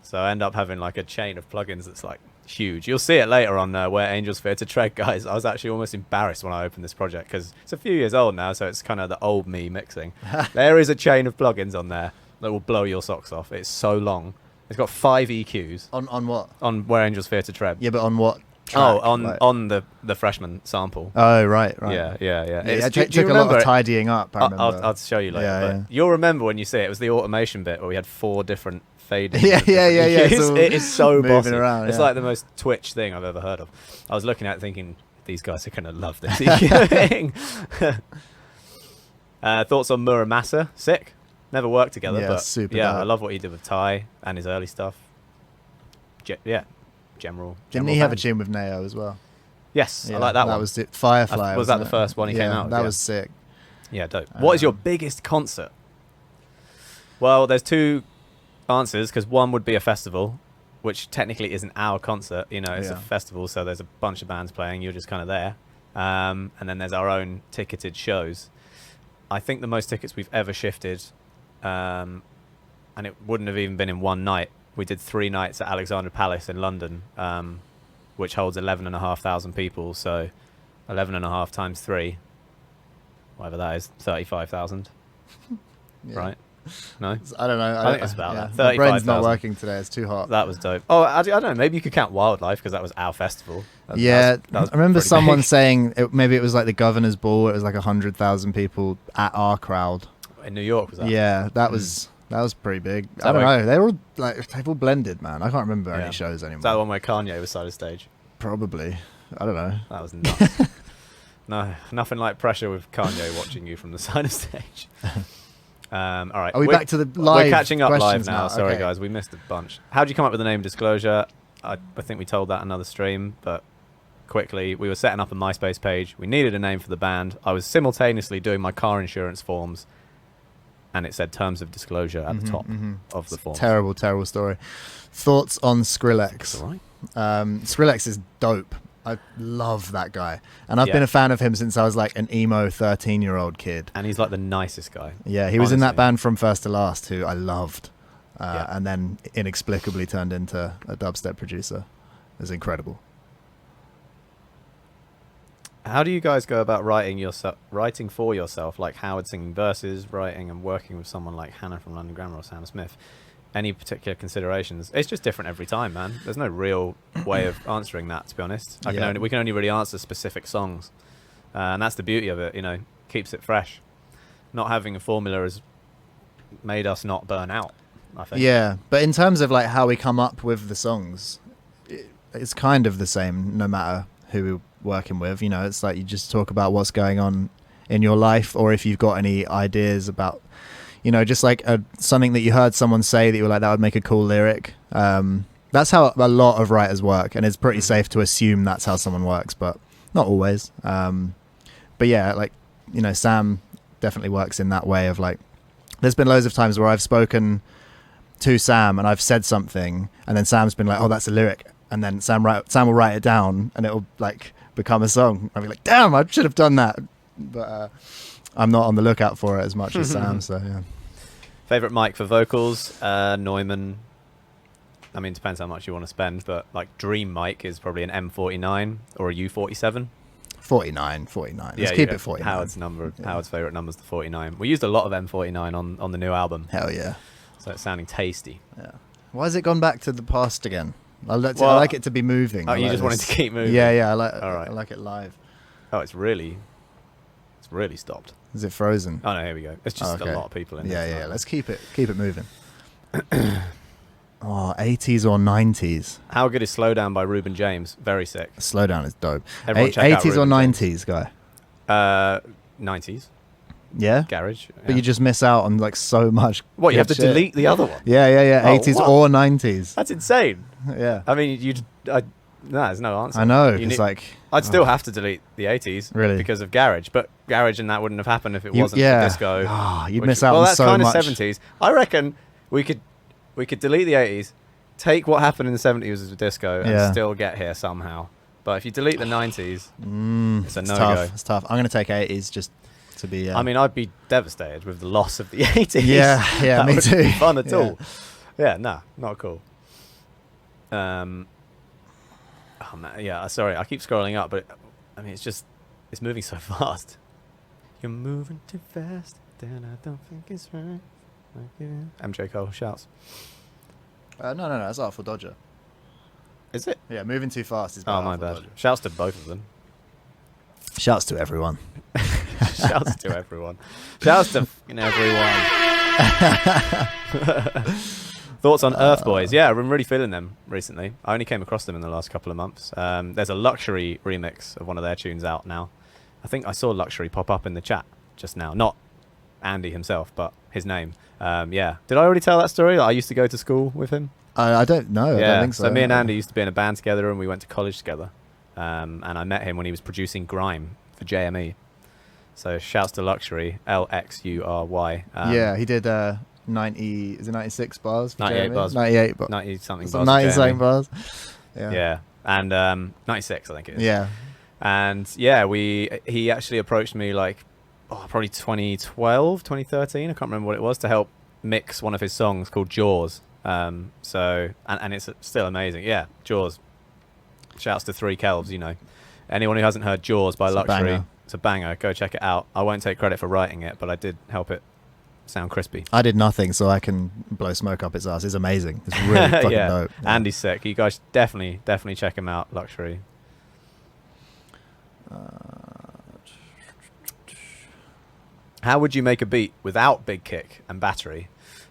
So I end up having like a chain of plugins that's like huge. You'll see it later on Where Angels Fear to Tread, guys. I was actually almost embarrassed when I opened this project because it's a few years old now, so it's kind of the old me mixing. There is a chain of plugins on there that will blow your socks off. It's so long. It's got 5 EQs. On what? On Where Angels Fear to Tread. Yeah, but on what track? Oh, on the freshman sample. Oh, right. Yeah. It took a lot of tidying up, I remember. I'll show you later. Yeah. You'll remember when you see it. It was the automation bit where we had 4 different fading. Yeah. It is so bossy. Around, it's like the most Twitch thing I've ever heard of. I was looking at it thinking, these guys are going to love this thing. Thoughts on Muramasa? Sick. Never worked together, but super yeah, dope. I love what he did with Ty and his early stuff. General. Didn't he have a tune with Neo as well? Yes, I like that one. That was it. Firefly. Was that the first one he came out with? That was sick. Yeah, dope. What is your biggest concert? Well, there's 2 answers, because one would be a festival, which technically isn't our concert. You know, it's a festival, so there's a bunch of bands playing. You're just kind of there. And then there's our own ticketed shows. I think the most tickets we've ever shifted, and it wouldn't have even been in one night. We did 3 nights at Alexandra Palace in London, which holds 11,500 people. So 11.5 times 3, whatever that is, 35,000. Right? No? I don't know. I think it's about that. My brain's not working today. It's too hot. That was dope. Oh, I don't know. Maybe you could count Wildlife because that was our festival. I remember someone saying maybe it was like the Governor's Ball. It was like 100,000 people at our crowd. In New York, was that? Yeah, that was pretty big. I don't know. They were all they've all blended, man. I can't remember any shows anymore. Is that the one where Kanye was side of stage? Probably. I don't know. That was nuts. No, nothing like pressure with Kanye watching you from the side of stage. All right. Are we back to the live? We're catching up live now. Okay. Sorry, guys. We missed a bunch. How did you come up with the name Disclosure? I think we told that another stream, but quickly, we were setting up a MySpace page. We needed a name for the band. I was simultaneously doing my car insurance forms, and it said Terms of Disclosure at the top of the forms. Terrible story. Thoughts on Skrillex? That's all right. Skrillex is dope. I love that guy. And I've been a fan of him since I was like an emo 13-year-old kid. And he's like the nicest guy. Yeah, he was in that band From First to Last, who I loved. And then inexplicably turned into a dubstep producer. It was incredible. How do you guys go about writing for yourself, like Howard singing verses, writing and working with someone like Hannah from London Grammar or Sam Smith? Any particular considerations? It's just different every time, man. There's no real way of answering that, to be honest. We can only really answer specific songs, and that's the beauty of it. You know, keeps it fresh. Not having a formula has made us not burn out, I think. Yeah, but in terms of like how we come up with the songs, it's kind of the same no matter who we're working with. You know, it's like you just talk about what's going on in your life, or if you've got any ideas about, you know, just like something that you heard someone say that you were like, that would make a cool lyric. That's how a lot of writers work, and it's pretty safe to assume that's how someone works, but not always. But yeah, like, you know, Sam definitely works in that way of like, there's been loads of times where I've spoken to Sam and I've said something, and then Sam's been like, oh, that's a lyric. And then Sam will write it down, and it'll like become a song. I'll be like, damn, I should have done that. But I'm not on the lookout for it as much as Sam, so yeah. Favorite mic for vocals? Neumann. I mean, depends how much you want to spend, but like dream mic is probably an M49 or a U47. 49. Let's keep it 49. Howard's favorite number is the 49. We used a lot of M49 on the new album. Hell yeah. So it's sounding tasty. Yeah. Why has it gone back to the past again? I like it to be moving. Oh, you just wanted to keep moving? Yeah. I like it live. Oh, it's really stopped. Is it frozen? Oh no, here we go. It's just a lot of people in there. Yeah. Let's keep it moving. 80s or 90s? How good is Slow Down by Ruben James? Very sick. Slow Down is dope. Everyone check out 80s or Ruben 90s, guy? 90s. Yeah? Garage. Yeah. But you just miss out on like so much. What, you have to delete the other one? Yeah. Oh, 80s what? or 90s. That's insane. Yeah. I mean, there's no answer. I know. It's like... I'd still have to delete the 80s. Really? Because of Garage. But Garage and that wouldn't have happened if it wasn't for disco. Oh, you'd miss out on so much. Well, that's kind of 70s. I reckon we could delete the 80s, take what happened in the 70s with disco, and still get here somehow. But if you delete the 90s, it's a no-go. It's tough. I'm going to take 80s just to be... I mean, I'd be devastated with the loss of the 80s. Yeah, me too. Be fun at all. Yeah, not cool. Oh man, yeah. Sorry, I keep scrolling up, but I mean, it's moving so fast. You're moving too fast, then I don't think it's right. MJ Cole shouts. No, that's Artful Dodger. Is it? Yeah, moving too fast is. Oh, my bad. Dodger. Shouts to both of them. Shouts to everyone. Shouts to everyone. Shouts to everyone. Thoughts on Earth Boys? Yeah, I've been really feeling them recently. I only came across them in the last couple of months. There's a Luxury remix of one of their tunes out now. I think I saw Luxury pop up in the chat just now. Not Andy himself, but his name. Yeah. Did I already tell that story? I used to go to school with him. I don't know. Yeah. I don't think so. So me and Andy used to be in a band together, and we went to college together. And I met him when he was producing grime for JME. So shouts to Luxury, LXURY. Yeah, he did 90, is it 96 bars? 98 bars. 98 bars. 90 something bars. 90 something bars. Yeah. And 96, I think it is. Yeah. And yeah, he actually approached me like probably 2012, 2013, I can't remember what it was, to help mix one of his songs called Jaws. So it's still amazing. Yeah, Jaws. Shouts to Three Kelvs, Anyone who hasn't heard Jaws by Luxury, it's a banger. Go check it out. I won't take credit for writing it, but I did help it sound crispy. I did nothing, so I can blow smoke up its ass. It's amazing. It's really fucking dope. Yeah. Andy's sick. You guys definitely check him out. Luxury. How would you make a beat without big kick and battery?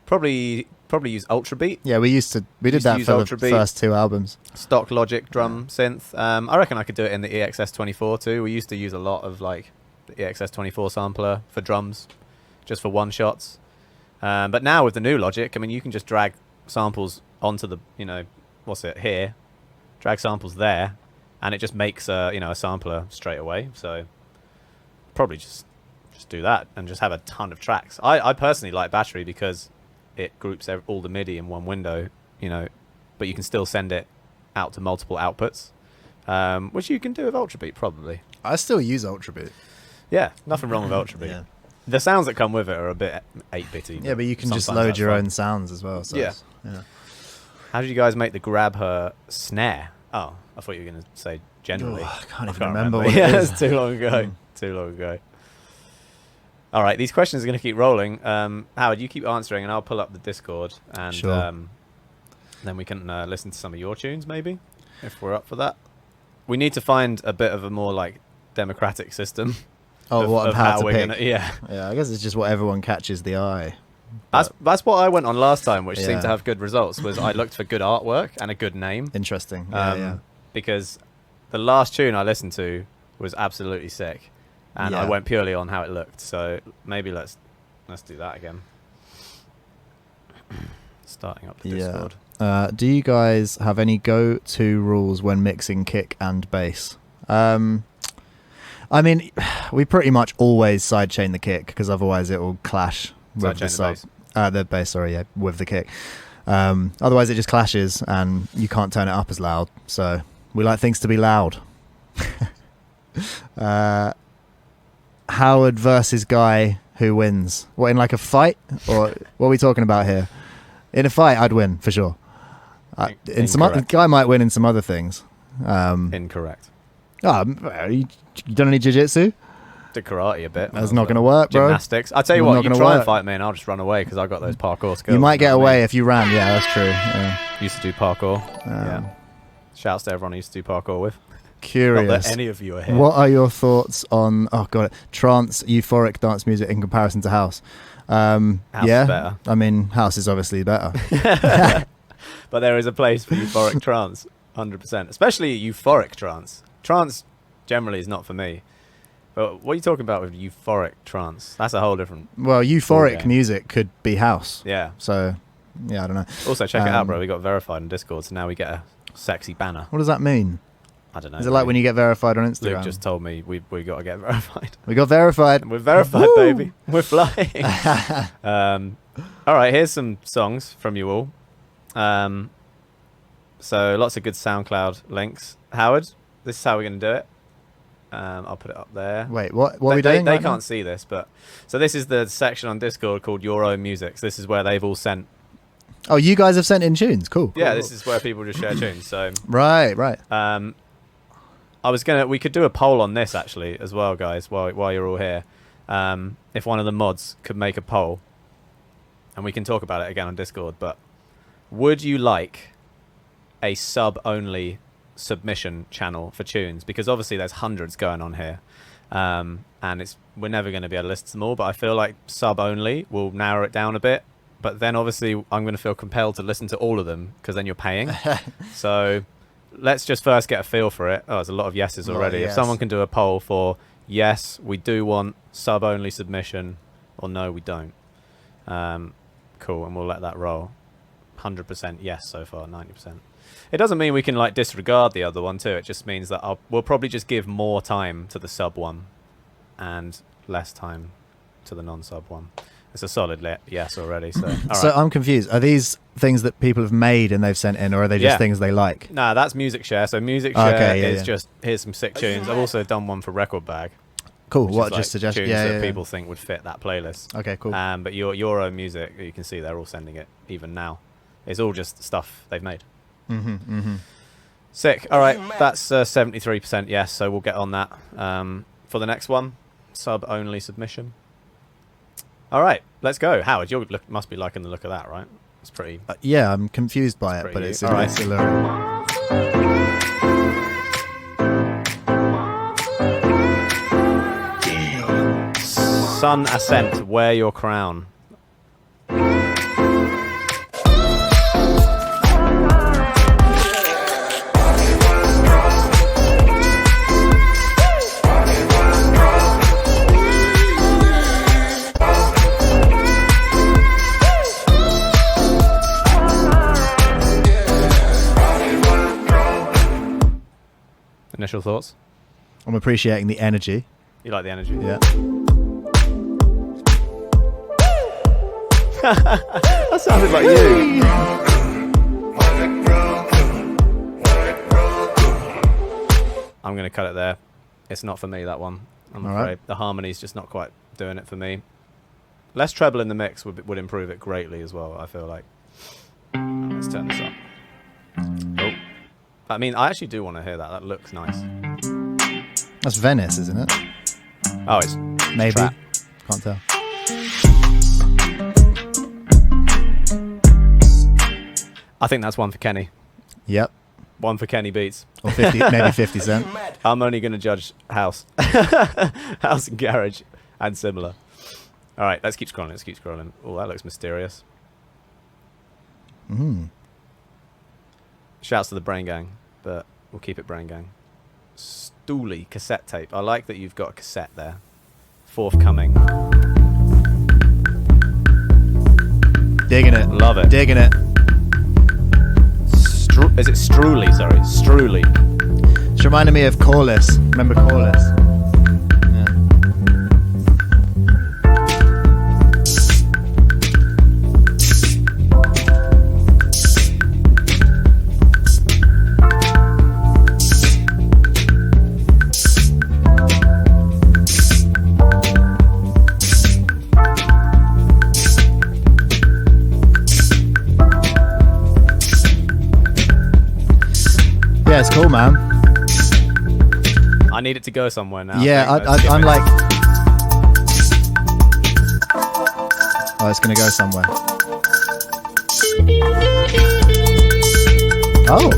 Probably use Ultra Beat. Yeah, we did that for the first two albums. Stock Logic drum synth. I reckon I could do it in the EXS24 too. We used to use a lot of like the EXS24 sampler for drums, just for one shots. But now with the new Logic, I mean, you can just drag samples onto the, here, drag samples there, and it just makes a sampler straight away. So probably just do that and just have a ton of tracks. I personally like battery because it groups all the MIDI in one window, but you can still send it out to multiple outputs. which you can do with Ultrabeat probably. I still use Ultrabeat. Yeah, nothing wrong with Ultrabeat. Yeah. The sounds that come with it are a bit 8-bitty. Yeah, but you can just load your own sounds as well. So yeah. How did you guys make the grab her snare? Oh, I thought you were going to say generally. I can't even remember what yeah, it is. it's too long ago. Too long ago. All right, these questions are going to keep rolling. Howard, you keep answering, and I'll pull up the Discord, and then we can listen to some of your tunes, maybe, if we're up for that. We need to find a bit of a more like democratic system. Of how to pick? Yeah, I guess it's just what everyone catches the eye. That's what I went on last time, which seemed to have good results. Was I looked for good artwork and a good name. Interesting. Because the last tune I listened to was absolutely sick, and I went purely on how it looked. So maybe let's do that again. Starting up the Discord. Do you guys have any go-to rules when mixing kick and bass? I mean, we pretty much always sidechain the kick because otherwise it will clash with the bass. With the kick. Otherwise it just clashes and you can't turn it up as loud. So we like things to be loud. Howard versus Guy, who wins? What, in like a fight? Or what are we talking about here? In a fight, I'd win for sure. In some Guy might win in some other things. Incorrect. You done any jiu-jitsu? Did karate a bit. That's not going to work, bro. Gymnastics. I'll tell you what, you try and fight me and I'll just run away because I got those parkour skills. You might get away if you ran. Yeah, that's true. Yeah. Used to do parkour. Yeah. Shouts to everyone I used to do parkour with. Curious. Not that any of you are here. What are your thoughts on trance euphoric dance music in comparison to house? House is better. I mean, house is obviously better. But there is a place for euphoric trance, 100%. Especially euphoric trance. Trance generally is not for me. But what are you talking about with euphoric trance? That's a whole different... Well, euphoric music could be house. Yeah. So, I don't know. Also, check it out, bro. We got verified on Discord, so now we get a sexy banner. What does that mean? I don't know. Is it like when you get verified on Instagram? Luke just told me we got to get verified. We got verified. We're verified, baby. We're flying. All right, here's some songs from you all. So lots of good SoundCloud links. Howard, this is how we're going to do it. I'll put it up there. Wait, what are we doing? They can't see this, but so this is the section on Discord called Your Own Music. So this is where they've all sent. Oh, you guys have sent in tunes. Cool. Yeah, this is where people just share tunes. So right. We could do a poll on this actually as well, guys. While you're all here, if one of the mods could make a poll, and we can talk about it again on Discord. But would you like a sub-only submission channel for tunes? Because obviously there's hundreds going on here, and we're never going to be able to list them all. But I feel like sub-only will narrow it down a bit. But then obviously I'm going to feel compelled to listen to all of them because then you're paying. So let's just first get a feel for it. Oh, there's a lot of yeses already. If someone can do a poll for yes, we do want sub-only submission, or no, we don't. Cool, and we'll let that roll. 100% yes so far, 90%. It doesn't mean we can like disregard the other one too. It just means that we'll probably just give more time to the sub one and less time to the non-sub one. It's a solid yes already. So, so I'm confused. Are these things that people have made and they've sent in, or are they just things they like? Nah, that's Music Share. So Music Share is just, here's some sick tunes. I've also done one for Record Bag. Cool. What, just suggestions that people think would fit that playlist. Okay, cool. But your own music, you can see they're all sending it even now. It's all just stuff they've made. Sick. All right, that's 73% yes. So we'll get on that for the next one. Sub-only submission. All right, let's go. Howard, you must be liking the look of that, right? It's pretty... yeah, I'm confused by it, but it's all right. Sun Ascent, Wear Your Crown. Initial thoughts? I'm appreciating the energy. You like the energy? Yeah. That sounded like you. I'm going to cut it there. It's not for me, that one. I'm afraid. Right. The harmony's just not quite doing it for me. Less treble in the mix would improve it greatly as well, I feel like. Let's turn this up. Oh. I mean, I actually do want to hear that. That looks nice. That's Venice, isn't it? Oh, it's... Maybe. Trap. Can't tell. I think that's one for Kenny. Yep. One for Kenny Beats. Or 50, maybe 50 Cent. I'm only going to judge house. House and garage and similar. All right, let's keep scrolling. Oh, that looks mysterious. Shouts to the Brain Gang, but we'll keep it Brain Gang. Stooley cassette tape. I like that you've got a cassette there. Forthcoming. Digging it. Love it. Digging it. Is it Struley? Sorry, Struley. It's reminding me of Corliss. Remember Corliss? Yeah, it's cool, man. I need it to go somewhere now. Yeah, I'm like... Oh, it's going to go somewhere. Oh,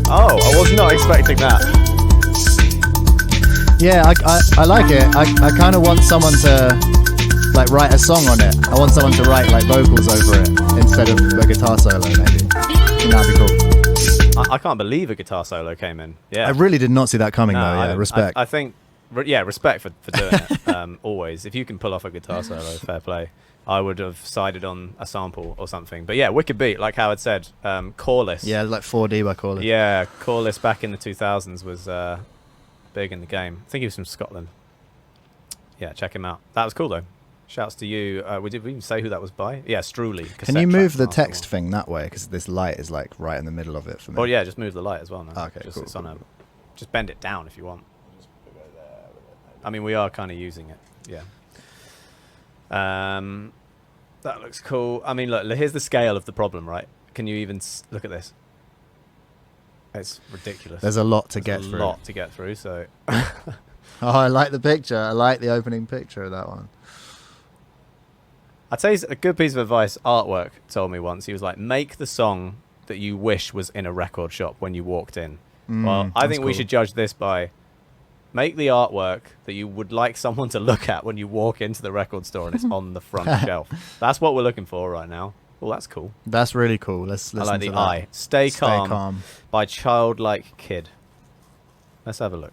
I was not expecting that. Yeah, I like it. I kind of want someone to like write a song on it. I want someone to write like vocals over it instead of a guitar solo, maybe. I think that'd be cool. I can't believe a guitar solo came in. Yeah, I really did not see that coming, though. Yeah, respect. I think, yeah, respect for doing it. Always, if you can pull off a guitar solo, fair play. I would have sided on a sample or something. But yeah, wicked beat, like Howard said. Corliss. Yeah, like 4D by Corliss. Yeah, Corliss back in the 2000s was big in the game. I think he was from Scotland. Yeah, check him out. That was cool though. Shouts to you. Did we even say who that was by? Yeah, Struley. Can you move the text thing that way? Because this light is like right in the middle of it for me. Oh yeah, just move the light as well now. Okay, just, cool. It's on just bend it down if you want. I mean, we are kind of using it. Yeah. That looks cool. I mean, look, here's the scale of the problem, right? Can you even look at this? It's ridiculous. There's a lot to get through. A lot to get through, so... Oh, I like the picture. I like the opening picture of that one. I'd say a good piece of advice Artwork told me once. He was like, make the song that you wish was in a record shop when you walked in. Well, I think we should judge this by make the artwork that you would like someone to look at when you walk into the record store and it's on the front shelf. That's what we're looking for right now. Well, that's cool. That's really cool. Let's listen I like to the that. eye. Stay Calm by Childlike Kid. Let's have a look.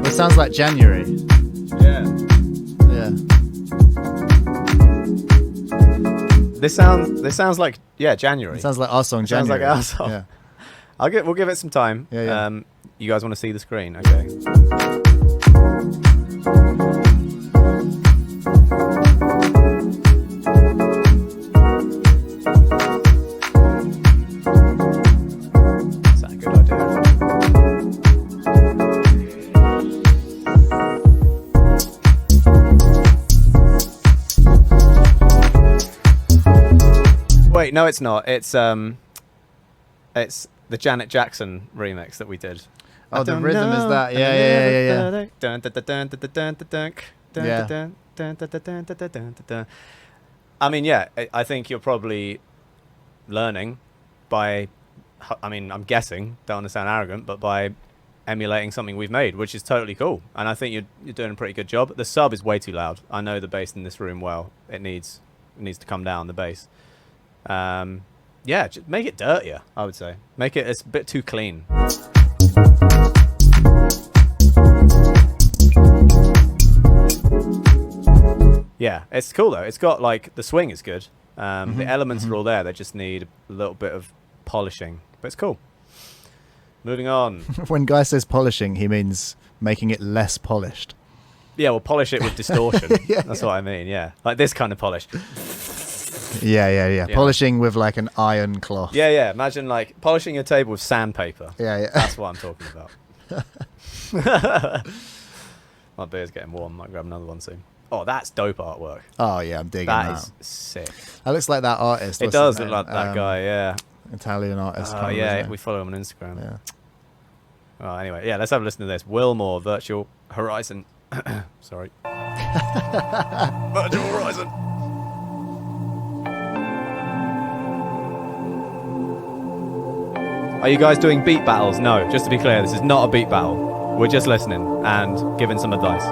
It sounds like January. Yeah. Yeah. This sounds like January. It sounds like our song, January. Sounds like our song. Yeah. We'll give it some time. Yeah. You guys want to see the screen? Okay. Is that a good idea? Wait, no, it's not. It's the Janet Jackson remix that we did. Oh, the rhythm is that. Yeah. I mean, yeah, I think you're probably learning by, I mean, I'm guessing, don't want to sound arrogant, but by emulating something we've made, which is totally cool. And I think you're doing a pretty good job. The sub is way too loud. I know the bass in this room well. It needs to come down, the bass. Yeah, just make it dirtier, I would say. Make it, it's a bit too clean. Yeah, it's cool though. It's got like, the swing is good. The elements are all there. They just need a little bit of polishing, but it's cool. Moving on. When Guy says polishing, he means making it less polished. Yeah, well, polish it with distortion. That's what I mean, yeah. Like this kind of polish. Yeah. Polishing with like an iron cloth. Yeah. Imagine like polishing your table with sandpaper. Yeah. That's what I'm talking about. My beer's getting warm. Might grab another one soon. Oh, that's dope artwork. Oh, yeah, I'm digging that. That is sick. That looks like that artist. It does look like that guy, yeah. Italian artist. Oh, yeah, we follow him on Instagram. Yeah. Oh, anyway, yeah, let's have a listen to this. Wilmore, Virtual Horizon. Sorry. Virtual Horizon. Are you guys doing beat battles? No, just to be clear, this is not a beat battle. We're just listening and giving some advice.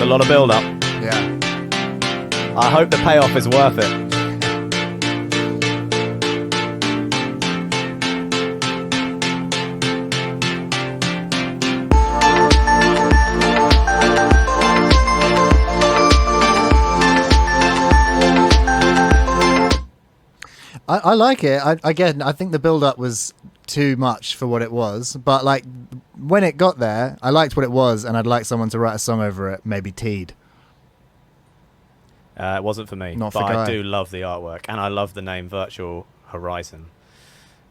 A lot of build up. Yeah. I hope the payoff is worth it. I like it. Again, I think the build-up was too much for what it was, but like when it got there, I liked what it was, and I'd like someone to write a song over it, maybe Teed. It wasn't for me, Not but for Guy. I do love the artwork, and I love the name Virtual Horizon.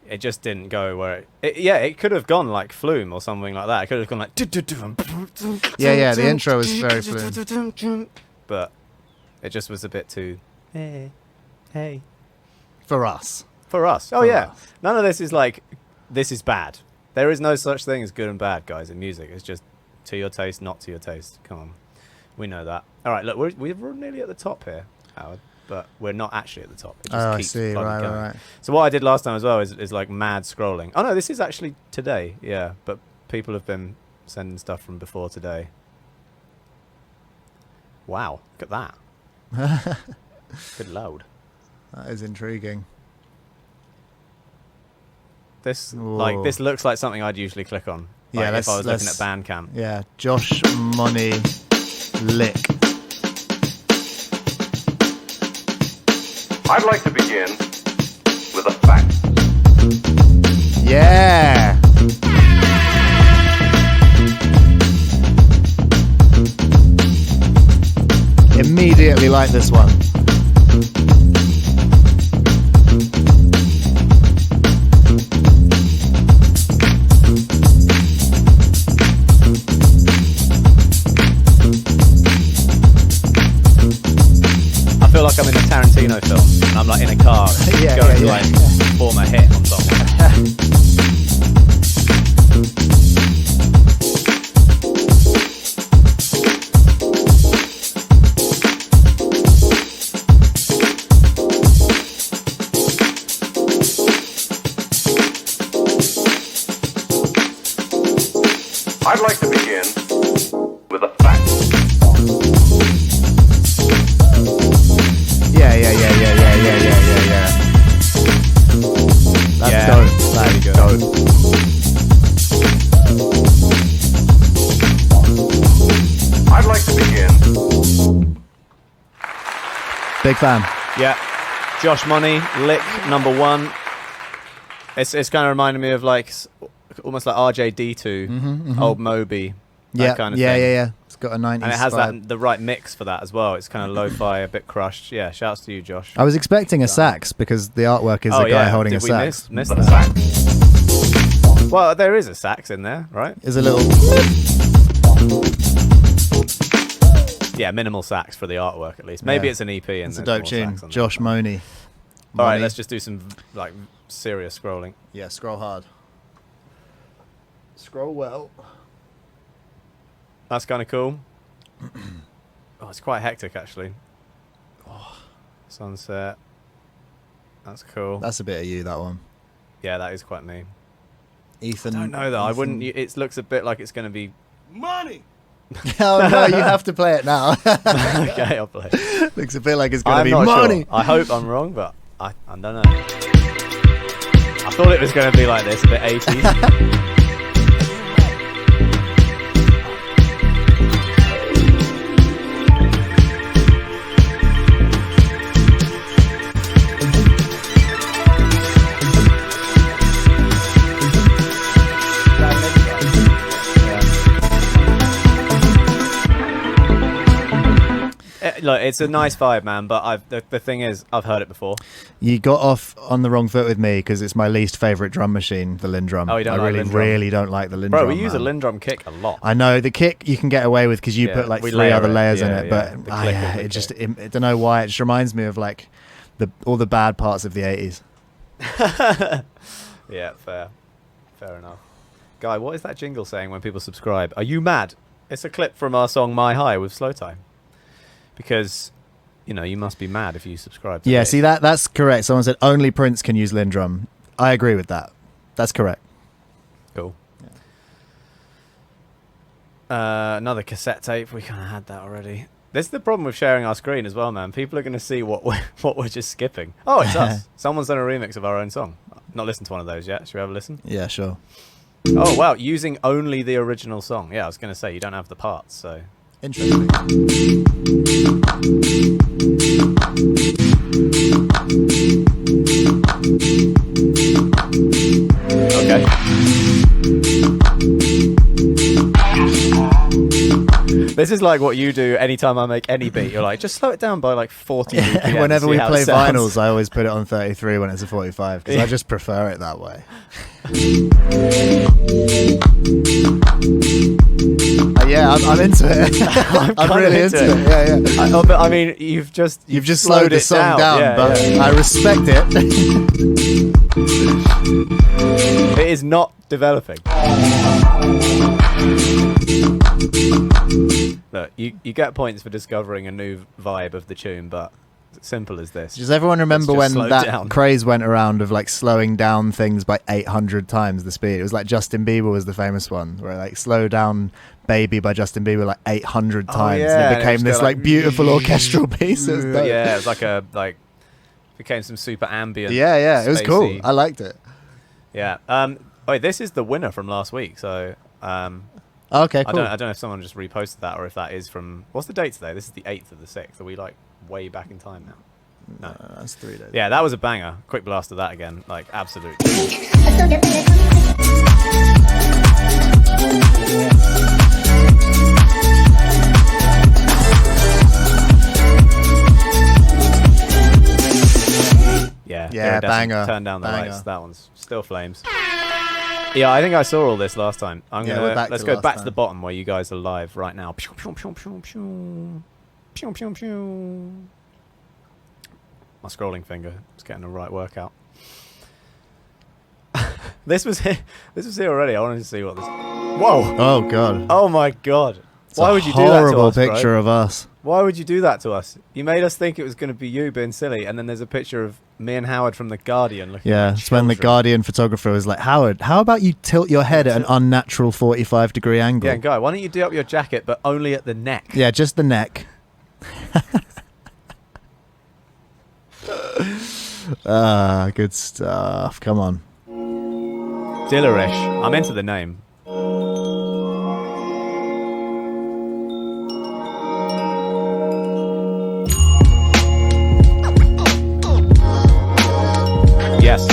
It just didn't go where it could have gone like Flume or something like that. It could have gone like Yeah, the intro was very Flume. But it just was a bit too hey. For us. For us. Oh, For yeah. us. None of this is like, this is bad. There is no such thing as good and bad, guys, in music. It's just to your taste, not to your taste. Come on. We know that. All right, look, we're nearly at the top here, Howard, but we're not actually at the top. It just Oh, I keeps see. bloody going. Right. So what I did last time as well is like mad scrolling. Oh, no, this is actually today. Yeah, but people have been sending stuff from before today. Wow, look at that. Good load. That is intriguing. This Whoa. this looks like something I'd usually click on. Yeah, Like if I was looking let's- at Bandcamp. Yeah, Josh Money Lick. I'd like to begin with a fact. Yeah. Immediately like this one. I feel like I'm in a Tarantino film, and I'm like in a car, going to like form a hit on something. I'd like to begin with a fact. Yeah. That's Yeah. dope. There you go. Dope. I'd like to begin. Big fan. Yeah, Josh Money, Lick #1. It's kind of reminding me of like almost like RJD2, old Moby, that kind of thing. Yeah. It's got a 90s And it has vibe. the right mix for that as well. It's kind of lo-fi, a bit crushed. Yeah, shouts to you, Josh. I was expecting a sax because the artwork is a guy holding Did a we sax. miss The that? fact. Well, there is a sax in there, right? Is a little. Yeah, minimal sax for the artwork at least. Maybe Yeah. it's an EP and It's a there's dope more tune. sax on Josh there. Money. All right, let's just do some like serious scrolling. Yeah, scroll hard. Scroll well. That's kind of cool. Oh, it's quite hectic actually. Oh, sunset. That's cool. That's a bit of you, that one. Yeah, that is quite me. Ethan. I don't know though. I wouldn't. It looks a bit like it's going to be money. Oh no, you have to play it now. Okay, I'll play. Looks a bit like it's going to be not money. Sure. I hope I'm wrong, but I don't know. I thought it was going to be like this, a bit 80s. Look, it's a nice vibe, man, but the thing is, I've heard it before. You got off on the wrong foot with me because it's my least favourite drum machine, the Lindrum. Oh, you don't I like really, Lindrum? really don't like the Lindrum. Bro, we use man. a Lindrum kick a lot. I know the kick you can get away with because you put like 3 other layers in it, but The it just I don't know why it just reminds me of like all the bad parts of the 80s. Yeah, fair enough. Guy, what is that jingle saying when people subscribe? Are you mad? It's a clip from our song My High with Slow Time. Because, you know, you must be mad if you subscribe to Yeah, this. see, that's correct. Someone said only Prince can use Lindrum. I agree with that. That's correct. Cool. Another cassette tape. We kind of had that already. This is the problem with sharing our screen as well, man. People are going to see what we're just skipping. Oh, it's us. Someone's done a remix of our own song. Not listened to one of those yet. Should we have a listen? Yeah, sure. Oh, wow. Using only the original song. Yeah, I was going to say, you don't have the parts, so... Interesting. Okay. This is like what you do anytime I make any beat. You're like, just slow it down by like 40 BPM. Whenever see we how play it sounds. vinyls, I always put it on 33 when it's a 45 because I just prefer it that way. Yeah, I'm into it. I'm really into it. Yeah, yeah. But I mean, you've just slowed the song down, yeah, but yeah. I respect it. It is not developing. Look, you get points for discovering a new vibe of the tune, but it's simple as this. Does everyone remember Let's when just slow that down. craze went around of like slowing down things by 800 times the speed? It was like Justin Bieber was the famous one, where like slow down Baby by Justin Bieber like 800 times. yeah, And it and it became was this go like like, beautiful orchestral piece. It was dope. Yeah, it was became some super ambient. Yeah, it was cool. spacey- I liked it. Yeah. Wait, this is the winner from last week. So, Okay, cool. I don't know if someone just reposted that or if that is from. What's the date today? This is the 8th of the 6th. Are we like way back in time now? No. That's 3 days. Yeah, that was a banger. Quick blast of that again. Like, absolute. Yeah, Yeah, iridescent. banger, Turn down the banger. lights. That one's still flames. Yeah, I think I saw all this last time. Let's go back to the bottom where you guys are live right now. Pew, pew, pew, pew, pew. Pew, pew, pew. My scrolling finger is getting a right workout. This was here already. I wanted to see what this. Whoa! Oh god. Oh my god! It's Why a would you do that to horrible us, bro? picture of us. Why would you do that to us? You made us think it was going to be you being silly, and then there's a picture of me and Howard from The Guardian looking Yeah, like it's when the children. Guardian photographer was like, Howard, how about you tilt your head at an unnatural 45-degree angle? Yeah, Guy, why don't you do up your jacket, but only at the neck? Yeah, just the neck. Good stuff. Come on. Dillerish. I'm into the name. Yes.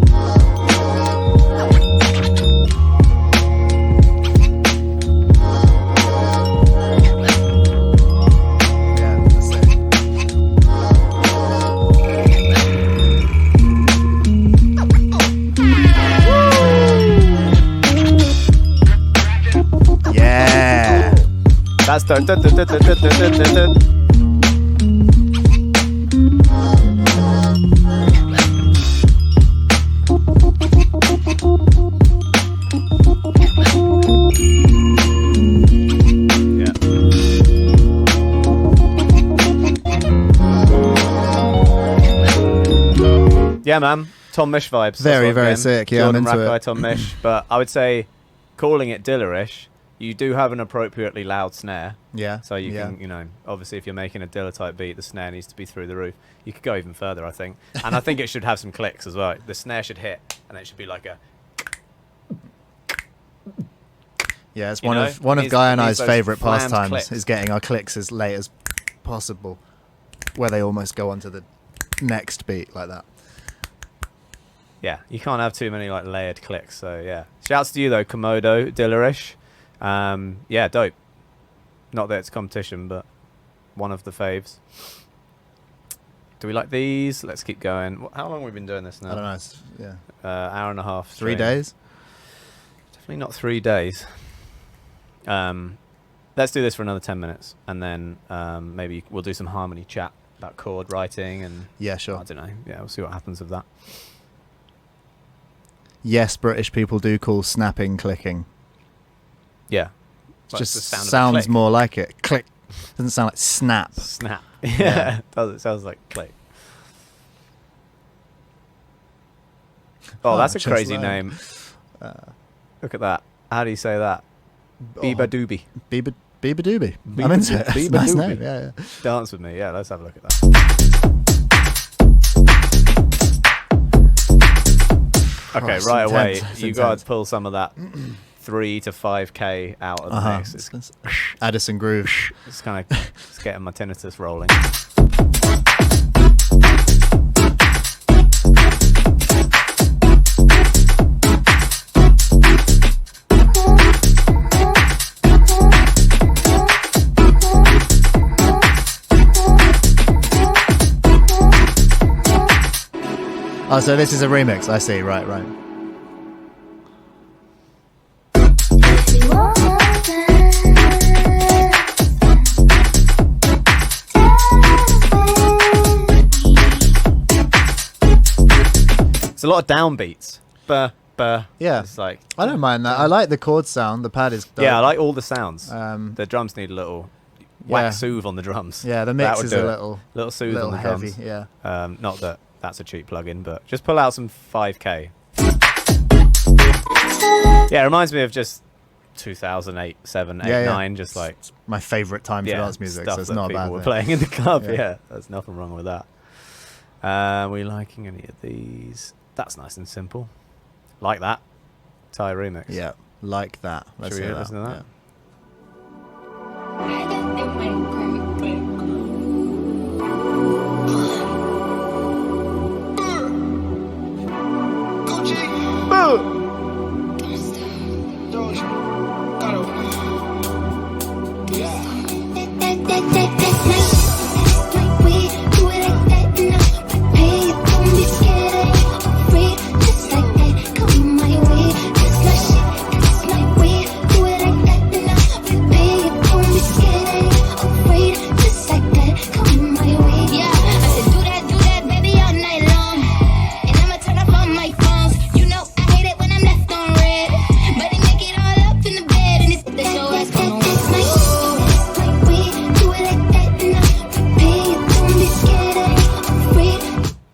Yeah, that's it. Yeah. That's the. Yeah, man. Tom Misch vibes. Very sick. Yeah, Jordan I'm into Rakai, it. Tom Misch. But I would say, calling it Dillerish, you do have an appropriately loud snare. Yeah. So you can, you know, obviously if you're making a Dilla type beat, the snare needs to be through the roof. You could go even further, I think. And I think it should have some clicks as well. The snare should hit, and it should be like a... Yeah, it's one of Guy and I's favourite pastimes clicks. is getting our clicks as late as possible, where they almost go on to the next beat like that. Yeah, you can't have too many like layered clicks. So yeah, shouts to you though, Komodo, Dillerish. Yeah, dope. Not that it's competition, but one of the faves. Do we like these? Let's keep going. How long have we been doing this now? I don't know. It's, yeah, hour and a half. 3 days. Definitely not 3 days. Let's do this for another 10 minutes, and then maybe we'll do some harmony chat about chord writing and yeah, sure. I don't know. Yeah, we'll see what happens with that. Yes, British people do call snapping clicking. Yeah, it just sounds more like it. Click. Doesn't sound like snap. Snap. Yeah, it does. It sounds like click. Oh, that's a crazy name. Look at that. How do you say that? Biba Doobie. Biba Doobie. I'm into it. It's a nice name. Yeah. Dance with me. Yeah, let's have a look at that. Okay, right away, you got to pull some of that 3 to 5K out of the mix. It's Addison Groove. It's kind of getting my tinnitus rolling. Oh, so this is a remix. I see. Right. It's a lot of downbeats. Yeah. It's like, I don't mind that. I like the chord sound. The pad is dope. Yeah, I like all the sounds. The drums need a little whack soothe on the drums. Yeah, the mix is a little soothe on the heavy. drums. Yeah. Not that that's a cheap plugin, but just pull out some 5K. Yeah, it reminds me of just 2008, 7, 8, 9, just like... It's my favourite time for dance music, so it's not a bad people were thing. playing in the club, yeah. There's nothing wrong with that. Are we liking any of these? That's nice and simple. Like that. Thai remix. Yeah, like that. Let's Should we hear listen to that? Yeah.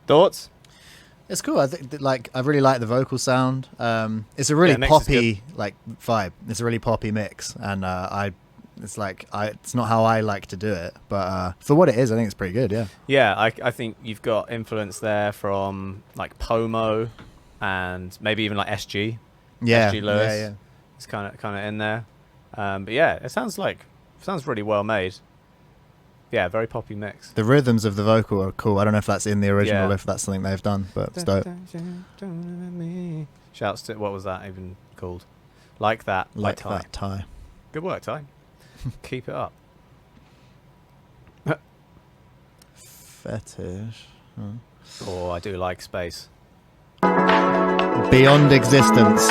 Thoughts? It's cool. I think that, I really like the vocal sound. It's a really poppy vibe. It's a really poppy mix, and it's not how I like to do it, but for what it is, I think it's pretty good. Yeah. Yeah, I think you've got influence there from like Pomo, and maybe even like SG. Yeah. SG Lewis. Yeah. It's kind of in there, but yeah, it sounds really well made. Yeah, very poppy mix. The rhythms of the vocal are cool. I don't know if that's in the original, if that's something they've done, but it's dope. Shouts to, what was that even called? Like That. Like That, Ty. Good work, Ty. Keep it up. Fetish. Oh, I do like space. Beyond Existence.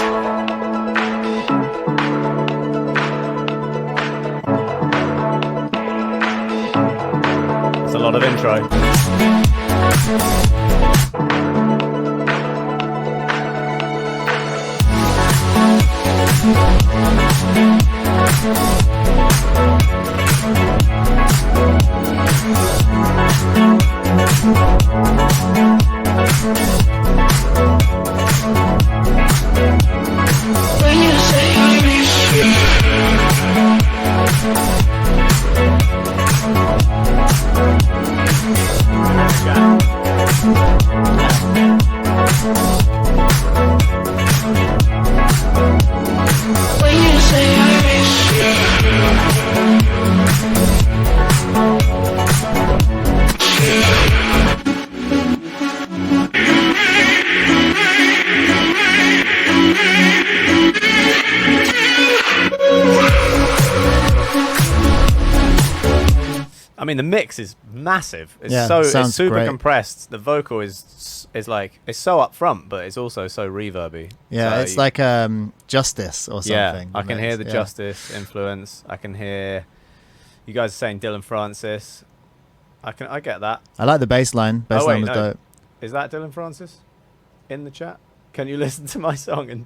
It's a lot of intro. mean, the mix is massive. It's sounds it's super great. compressed. The vocal is like, it's so upfront, but it's also so reverby. Yeah, So it's like Justice or something. I can hear the Yeah. Justice influence. I can hear you guys are saying Dylan Francis. I get that. I like the bass line. Bass line was dope. Is that Dylan Francis in the chat? Can you listen to my song and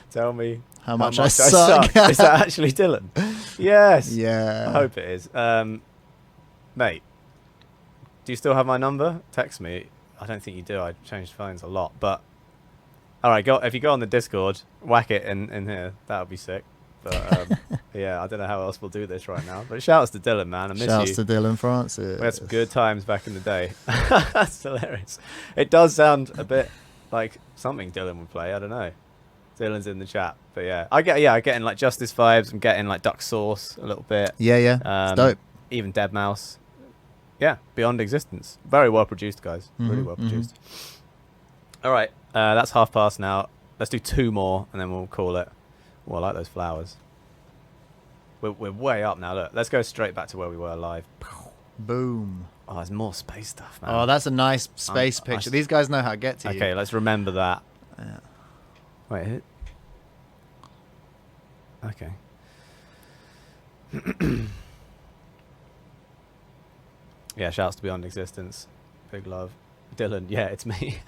tell me How much I suck? Is that actually Dylan? Yes. Yeah. I hope it is. Mate, do you still have my number? Text me. I don't think you do. I changed phones a lot. But all right, if you go on the Discord, whack it in here. That would be sick. But yeah, I don't know how else we'll do this right now. But shouts to Dylan, man. I miss Shouts you. to Dylan Francis. We had some good times back in the day. That's hilarious. It does sound a bit like something Dylan would play. I don't know. Dylan's in the chat, but yeah, I'm getting like Justice vibes. I'm getting like Duck Sauce a little bit. Yeah. It's dope. Even Dead Mouse. Yeah, Beyond Existence. Very well produced, guys. Really well produced. All right, that's past now. Let's do 2 more, and then we'll call it. Well, I like those flowers. We're way up now. Look, let's go straight back to where we were live. Boom. Oh, there's more space stuff, man. Oh, that's a nice space picture. These guys know how to get to you. Okay, let's remember that. Yeah. Wait, hit. Okay. Yeah, shouts to Beyond Existence. Big love. Dylan, yeah, it's me.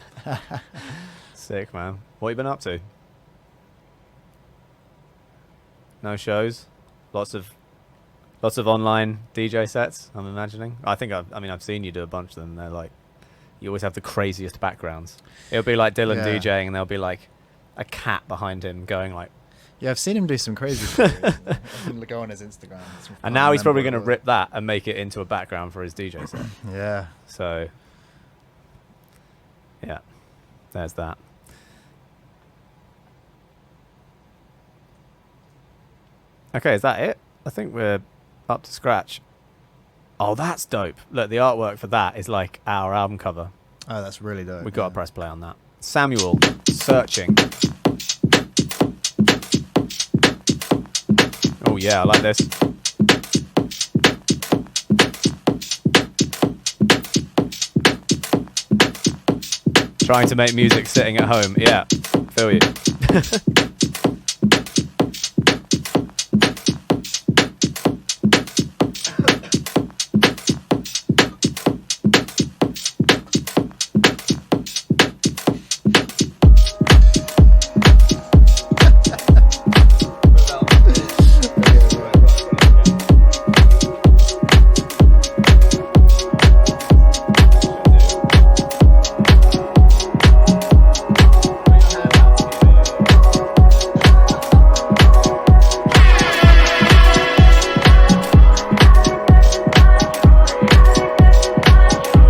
Sick, man. What you been up to? No shows? Lots of online DJ sets, I'm imagining. I've seen you do a bunch of them. They're like, you always have the craziest backgrounds. It'll be like Dylan DJing and there'll be like a cat behind him going like... Yeah, I've seen him do some crazy stuff. I can go on his Instagram. And now he's probably going to rip that and make it into a background for his DJ set. Yeah. So, yeah, there's that. Okay, is that it? I think we're up to scratch. Oh, that's dope. Look, the artwork for that is like our album cover. Oh, that's really dope. We've got to press play on that. Samuel, Searching. Oh, yeah, I like this. Trying to make music sitting at home. Yeah, feel you.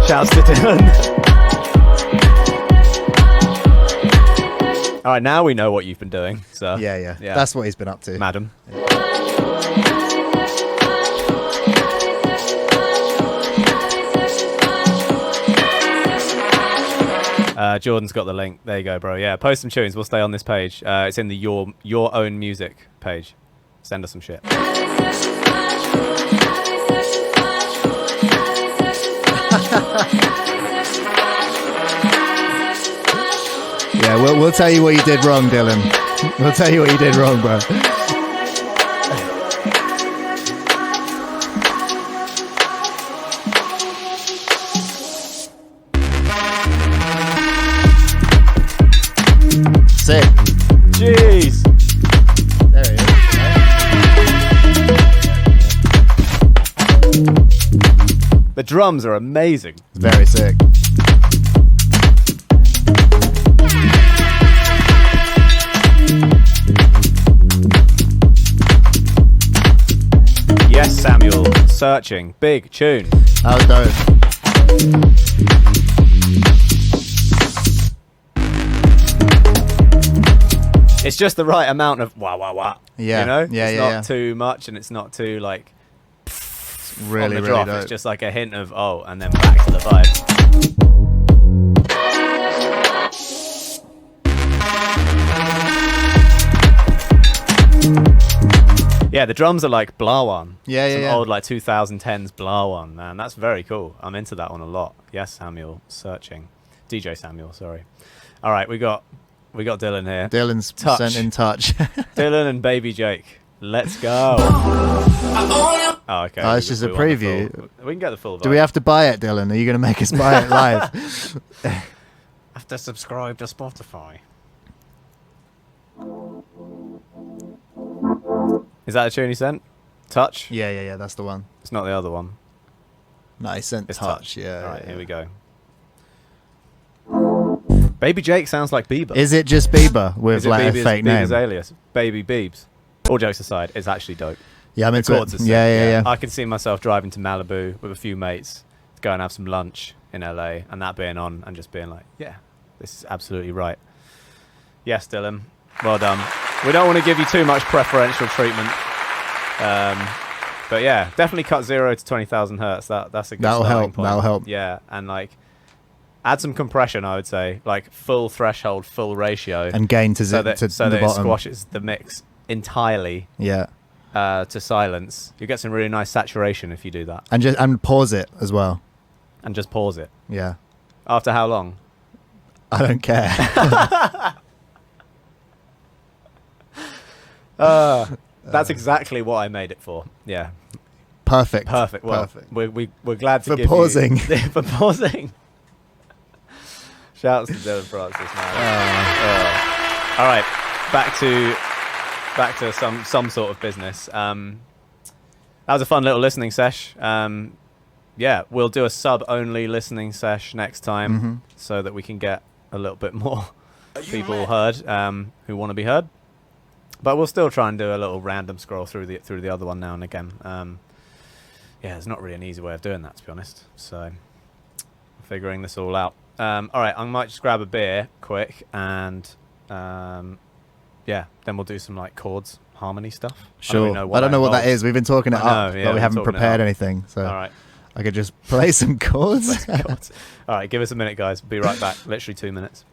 Shouts to Dylan. All right, now we know what you've been doing. So Yeah. That's what he's been up to. Madam. Jordan's got the link. There you go, bro. Yeah, post some tunes. We'll stay on this page. It's in the your own music page. Send us some shit. Yeah, we'll tell you what you did wrong, Dylan. We'll tell you what you did wrong, bro. Sick. Jeez. There he is. The drums are amazing. Very sick. Yes, Samuel. Searching. Big tune. That was dope. It's just the right amount of wah wah wah. Yeah. You know? Yeah, it's yeah, not too much and it's not too like Really, on the really drop. dope. It's just like a hint of and then back to the vibe. Yeah, the drums are like Blawan. Yeah, Some old like 2010s Blawan, man. That's very cool. I'm into that one a lot. Yes, Samuel, searching. DJ Samuel, sorry. All right, we got Dylan here. Dylan's sent in touch. Dylan and Baby Jake. Let's go. Oh, okay. Oh, it's just a preview. We can get the full vibe. Do we have to buy it, Dylan? Are you going to make us buy it live? Have to subscribe to Spotify. Is that a tune you sent? Touch? Yeah, that's the one. It's not the other one. No, he sent It's touch. Yeah. All right, yeah. here we go. Baby Jake sounds like Bieber. Is it just Bieber with Is it like Bieber's, a fake name? Bieber's alias? Baby Biebs. All jokes aside, it's actually dope. Yeah, I'm into Chords it. are sick, Yeah. I can see myself driving to Malibu with a few mates to go and have some lunch in LA, and that being on and just being like, yeah, this is absolutely right. Yes, Dylan. Well done. We don't want to give you too much preferential treatment. But yeah, definitely cut 0 to 20,000 hertz. That's a good starting point. That'll help. Yeah, and like add some compression, I would say, like full threshold, full ratio, And gain to so the that it bottom. squashes the mix entirely Yeah. to silence. You get some really nice saturation if you do that, And pause it as well. and just pause it. Yeah. After how long? I don't care. That's exactly what I made it for. Yeah, Perfect. perfect. Well, Perfect. we're glad to For give pausing. you, for pausing. Shouts to Dylan Francis, man. All right, back to some sort of business. That was a fun little listening sesh. Yeah, we'll do a sub-only listening sesh next time, so that we can get a little bit more people heard who want to be heard. But we'll still try and do a little random scroll through the other one now and again. Yeah, there's not really an easy way of doing that, to be honest. So, figuring this all out. All right, I might just grab a beer quick, and yeah, then we'll do some like chords, harmony stuff. Sure. I don't know what that is. We've been talking it up, yeah, but we haven't talking it prepared up. anything. So All right. I could just play some chords. All right, give us a minute, guys. Be right back. Literally 2 minutes.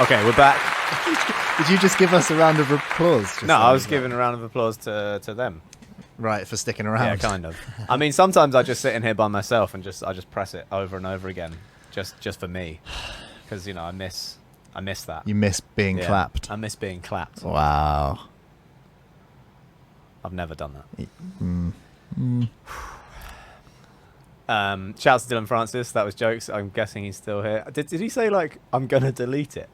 Okay, we're back. Did you just give us a round of applause? No, I was giving a round of applause to them. Right, for sticking around. Yeah, kind of. I mean, sometimes I just sit in here by myself and I just press it over and over again, just for me, because I miss that. You miss being clapped. I miss being clapped. Wow. I've never done that. Shouts to Dylan Francis. That was jokes. I'm guessing he's still here. Did he say like I'm gonna delete it?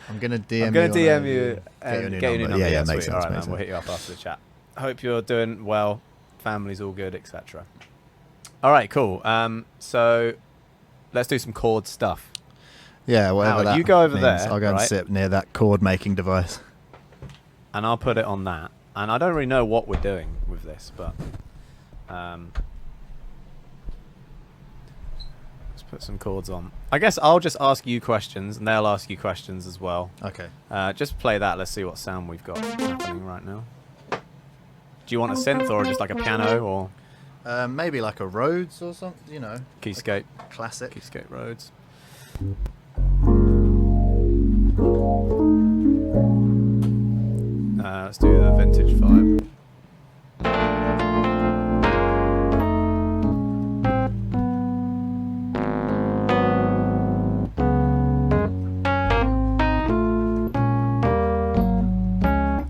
I'm gonna DM you and get your new number. Yeah, makes sense. All right, man. We'll hit you up after the chat. Hope you're doing well. Family's all good, etc. All right, cool. So let's do some chord stuff. Yeah, whatever that you go over means. there. I'll go and sit near that chord making device. And I'll put it on that. And I don't really know what we're doing with this, but let's put some chords on. I guess I'll just ask you questions, and they'll ask you questions as well. Okay. Just play that. Let's see what sound we've got happening right now. Do you want a synth or just like a piano or? Maybe like a Rhodes or something, Keyscape. Classic. Keyscape Rhodes. Let's do the vintage vibe.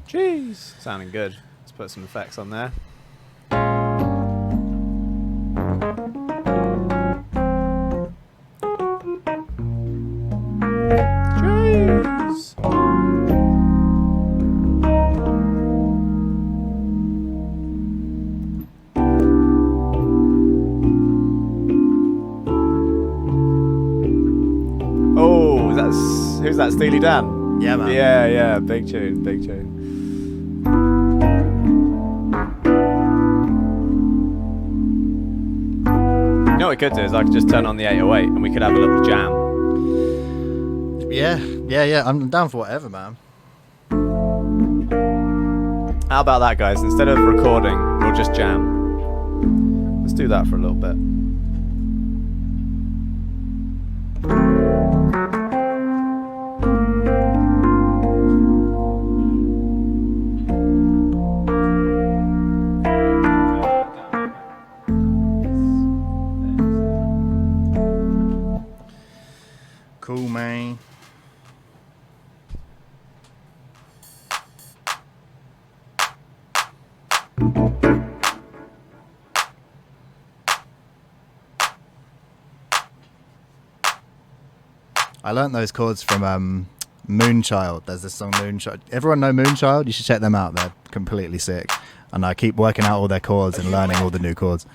Jeez, sounding good. Let's put some effects on there. Jeez. Oh, who's that? Steely Dan? Yeah, man. Yeah, big tune, big tune. You know what we could do is I could just turn on the 808 and we could have a little jam. Yeah. I'm down for whatever, man. How about that, guys? Instead of recording, we'll just jam. Let's do that for a little bit. Cool, man. I learnt those chords from Moonchild. There's this song Moonchild. Everyone know Moonchild? You should check them out. They're completely sick. And I keep working out all their chords and learning all the new chords.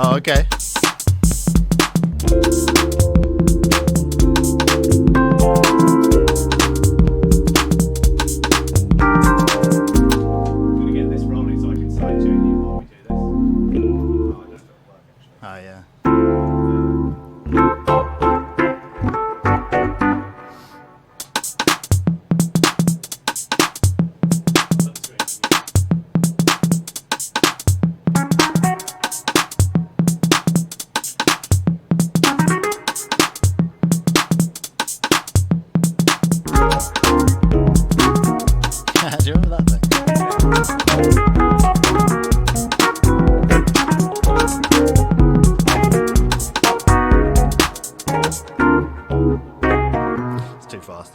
Oh, okay. Oh, yeah. Do you remember that thing? It's too fast.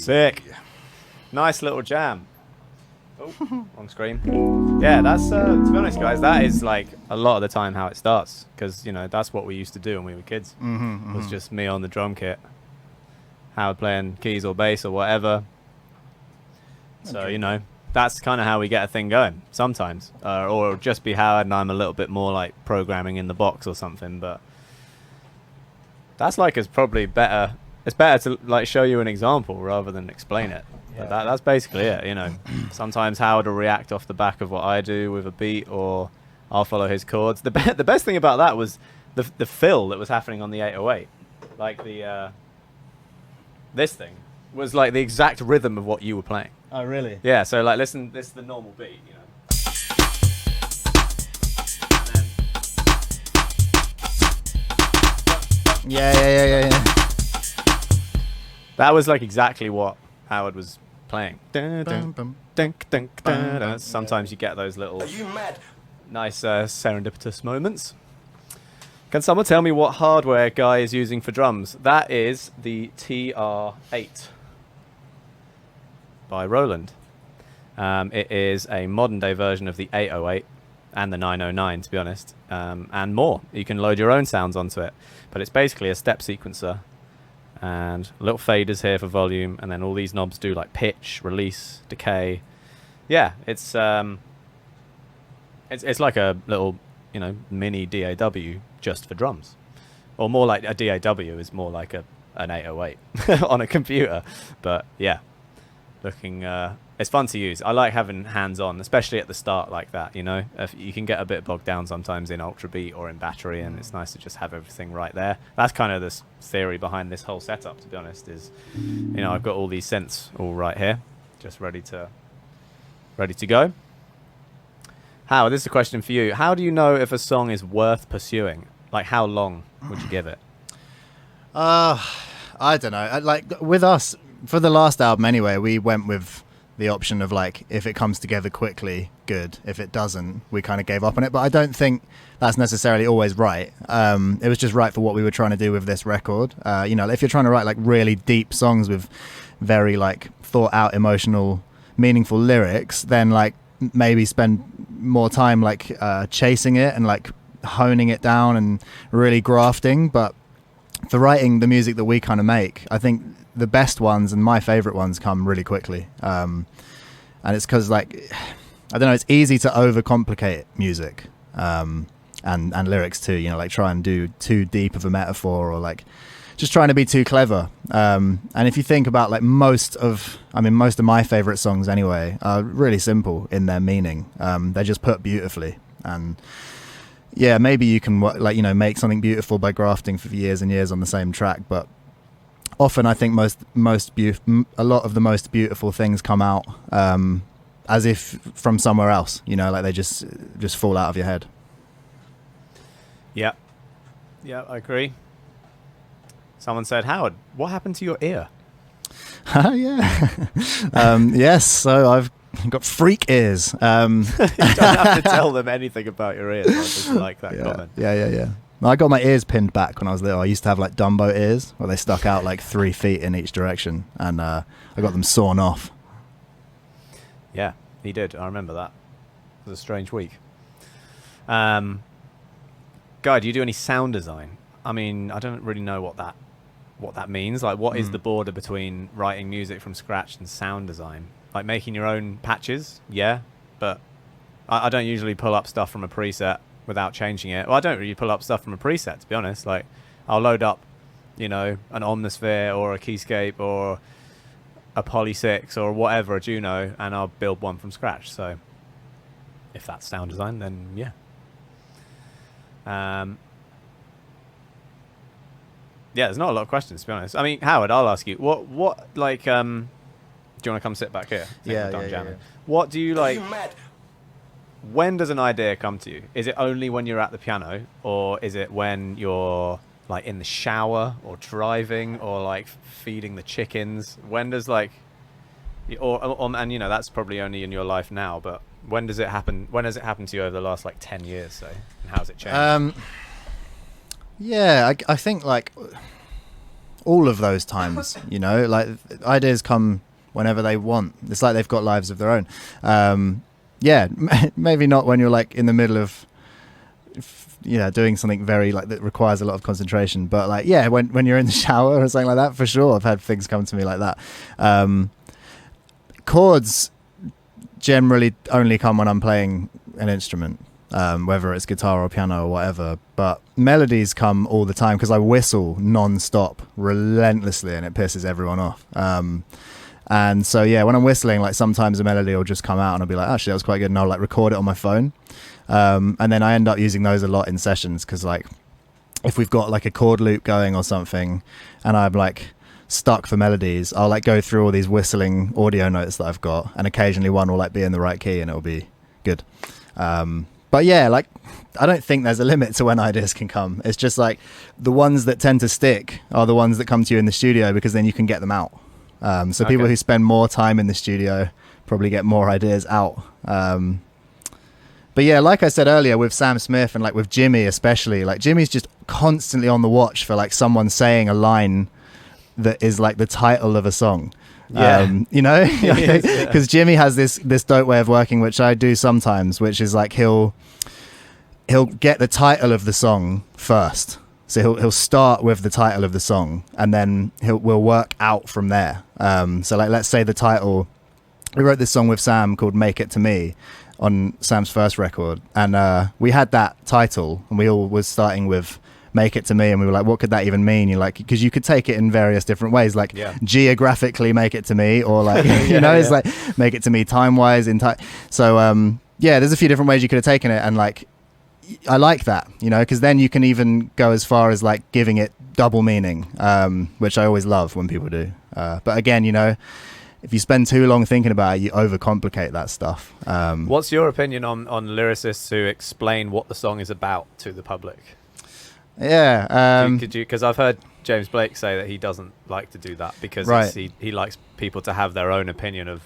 Sick. Nice little jam. Oh, wrong screen. Yeah, that's to be honest, guys, that is like a lot of the time how it starts, because you know that's what we used to do when we were kids. It was just me on the drum kit, Howard playing keys or bass or whatever. So you know that's kind of how we get a thing going sometimes, or it'll just be Howard and I'm a little bit more like programming in the box or something. But that's like it's probably better. It's better to like show you an example rather than explain it. Yeah. But that's basically it, you know. Sometimes Howard will react off the back of what I do with a beat, or I'll follow his chords. The best thing about that was the fill that was happening on the 808. Like the this thing was like the exact rhythm of what you were playing. Oh, really? Yeah, so like listen, this is the normal beat, you know. And then Yeah. that was like exactly what Howard was playing. Sometimes you get those little nice serendipitous moments. Can someone tell me what hardware Guy is using for drums? That is the TR8 by Roland. It is a modern day version of the 808 and the 909, to be honest, and more. You can load your own sounds onto it, but it's basically a step sequencer. And little faders here for volume, and then all these knobs do like pitch, release, decay. Yeah, it's like a little, you know, mini DAW just for drums, or more like a DAW is more like an 808 on a computer. But yeah, looking it's fun to use. I like having hands on, especially at the start like that, you know. If you can get a bit bogged down sometimes in Ultra Beat or in battery, and it's nice to just have everything right there. That's kind of the theory behind this whole setup, to be honest, is, you know, I've got all these synths all right here, just ready to go. Howard, this is a question for you. How do you know if a song is worth pursuing? Like, how long would you give it? I don't know. Like with us, for the last album anyway, we went with the option of like, if it comes together quickly, good. If it doesn't, we kind of gave up on it. But I don't think that's necessarily always right. It was just right for what we were trying to do with this record. You know, if you're trying to write like really deep songs with very like thought out, emotional, meaningful lyrics, then like maybe spend more time like chasing it and like honing it down and really grafting. But for writing the music that we kind of make, I think the best ones and my favorite ones come really quickly. And it's because like, I don't know, it's easy to overcomplicate music and lyrics too, you know, like try and do too deep of a metaphor, or like just trying to be too clever. And if you think about like most of my favorite songs anyway are really simple in their meaning. They're just put beautifully. And yeah, maybe you can like, you know, make something beautiful by grafting for years and years on the same track, but often I think a lot of the most beautiful things come out as if from somewhere else, you know, like they just fall out of your head. Yeah, I agree. Someone said, Howard, what happened to your ear? Yeah. Yes, so I've got freak ears. You don't have to tell them anything about your ears. I just like that comment. Yeah. I got my ears pinned back when I was little. I used to have like Dumbo ears where they stuck out like 3 feet in each direction, and I got them sawn off. Yeah, he did. I remember that. It was a strange week. Guy, do you do any sound design? I mean, I don't really know what that means. Like, what is the border between writing music from scratch and sound design? Like making your own patches? Yeah, but I don't usually pull up stuff from a preset without changing it. Well, I don't really pull up stuff from a preset, to be honest. Like, I'll load up, you know, an Omnisphere or a Keyscape or a Poly 6 or whatever, a Juno, and I'll build one from scratch. So if that's sound design, then yeah. Yeah, there's not a lot of questions, to be honest. I mean, Howard, I'll ask you, what like, do you want to come sit back here? Yeah. What do you like? When does an idea come to you? Is it only when you're at the piano, or is it when you're like in the shower or driving or like feeding the chickens? When does like, or and you know, that's probably only in your life now, but when does it happen? When has it happened to you over the last like 10 years? So, and how's it changed? Yeah, I think like all of those times, like ideas come whenever they want. It's like they've got lives of their own. Maybe not when you're like in the middle of doing something very like that requires a lot of concentration, but like when you're in the shower or something like that, for sure I've had things come to me like that. Chords generally only come when I'm playing an instrument, whether it's guitar or piano or whatever, but melodies come all the time because I whistle non-stop relentlessly and it pisses everyone off. And so when I'm whistling, like sometimes a melody will just come out and I'll be like, actually that was quite good, and I'll like record it on my phone. And then I end up using those a lot in sessions because like if we've got like a chord loop going or something and I'm like stuck for melodies, I'll like go through all these whistling audio notes that I've got, and occasionally one will like be in the right key and it'll be good. But like I don't think there's a limit to when ideas can come. It's just like the ones that tend to stick are the ones that come to you in the studio because then you can get them out. So people who spend more time in the studio probably get more ideas out. But like I said earlier with Sam Smith and like with Jimmy especially, like Jimmy's just constantly on the watch for like someone saying a line that is like the title of a song. Because Jimmy has this dope way of working, which I do sometimes, which is like he'll get the title of the song first. So he'll start with the title of the song and then we'll work out from there. So like let's say the title, we wrote this song with Sam called Make It To Me on Sam's first record, and we had that title and we all was starting with Make It To Me, and we were like, what could that even mean? You're like, because you could take it in various different ways, like geographically make it to me, or like it's like make it to me time wise in time. So there's a few different ways you could have taken it, and like I like that, because then you can even go as far as like giving it double meaning, which I always love when people do. But again, if you spend too long thinking about it, you overcomplicate that stuff. What's your opinion on lyricists who explain what the song is about to the public? Because I've heard James Blake say that he doesn't like to do that because he likes people to have their own opinion of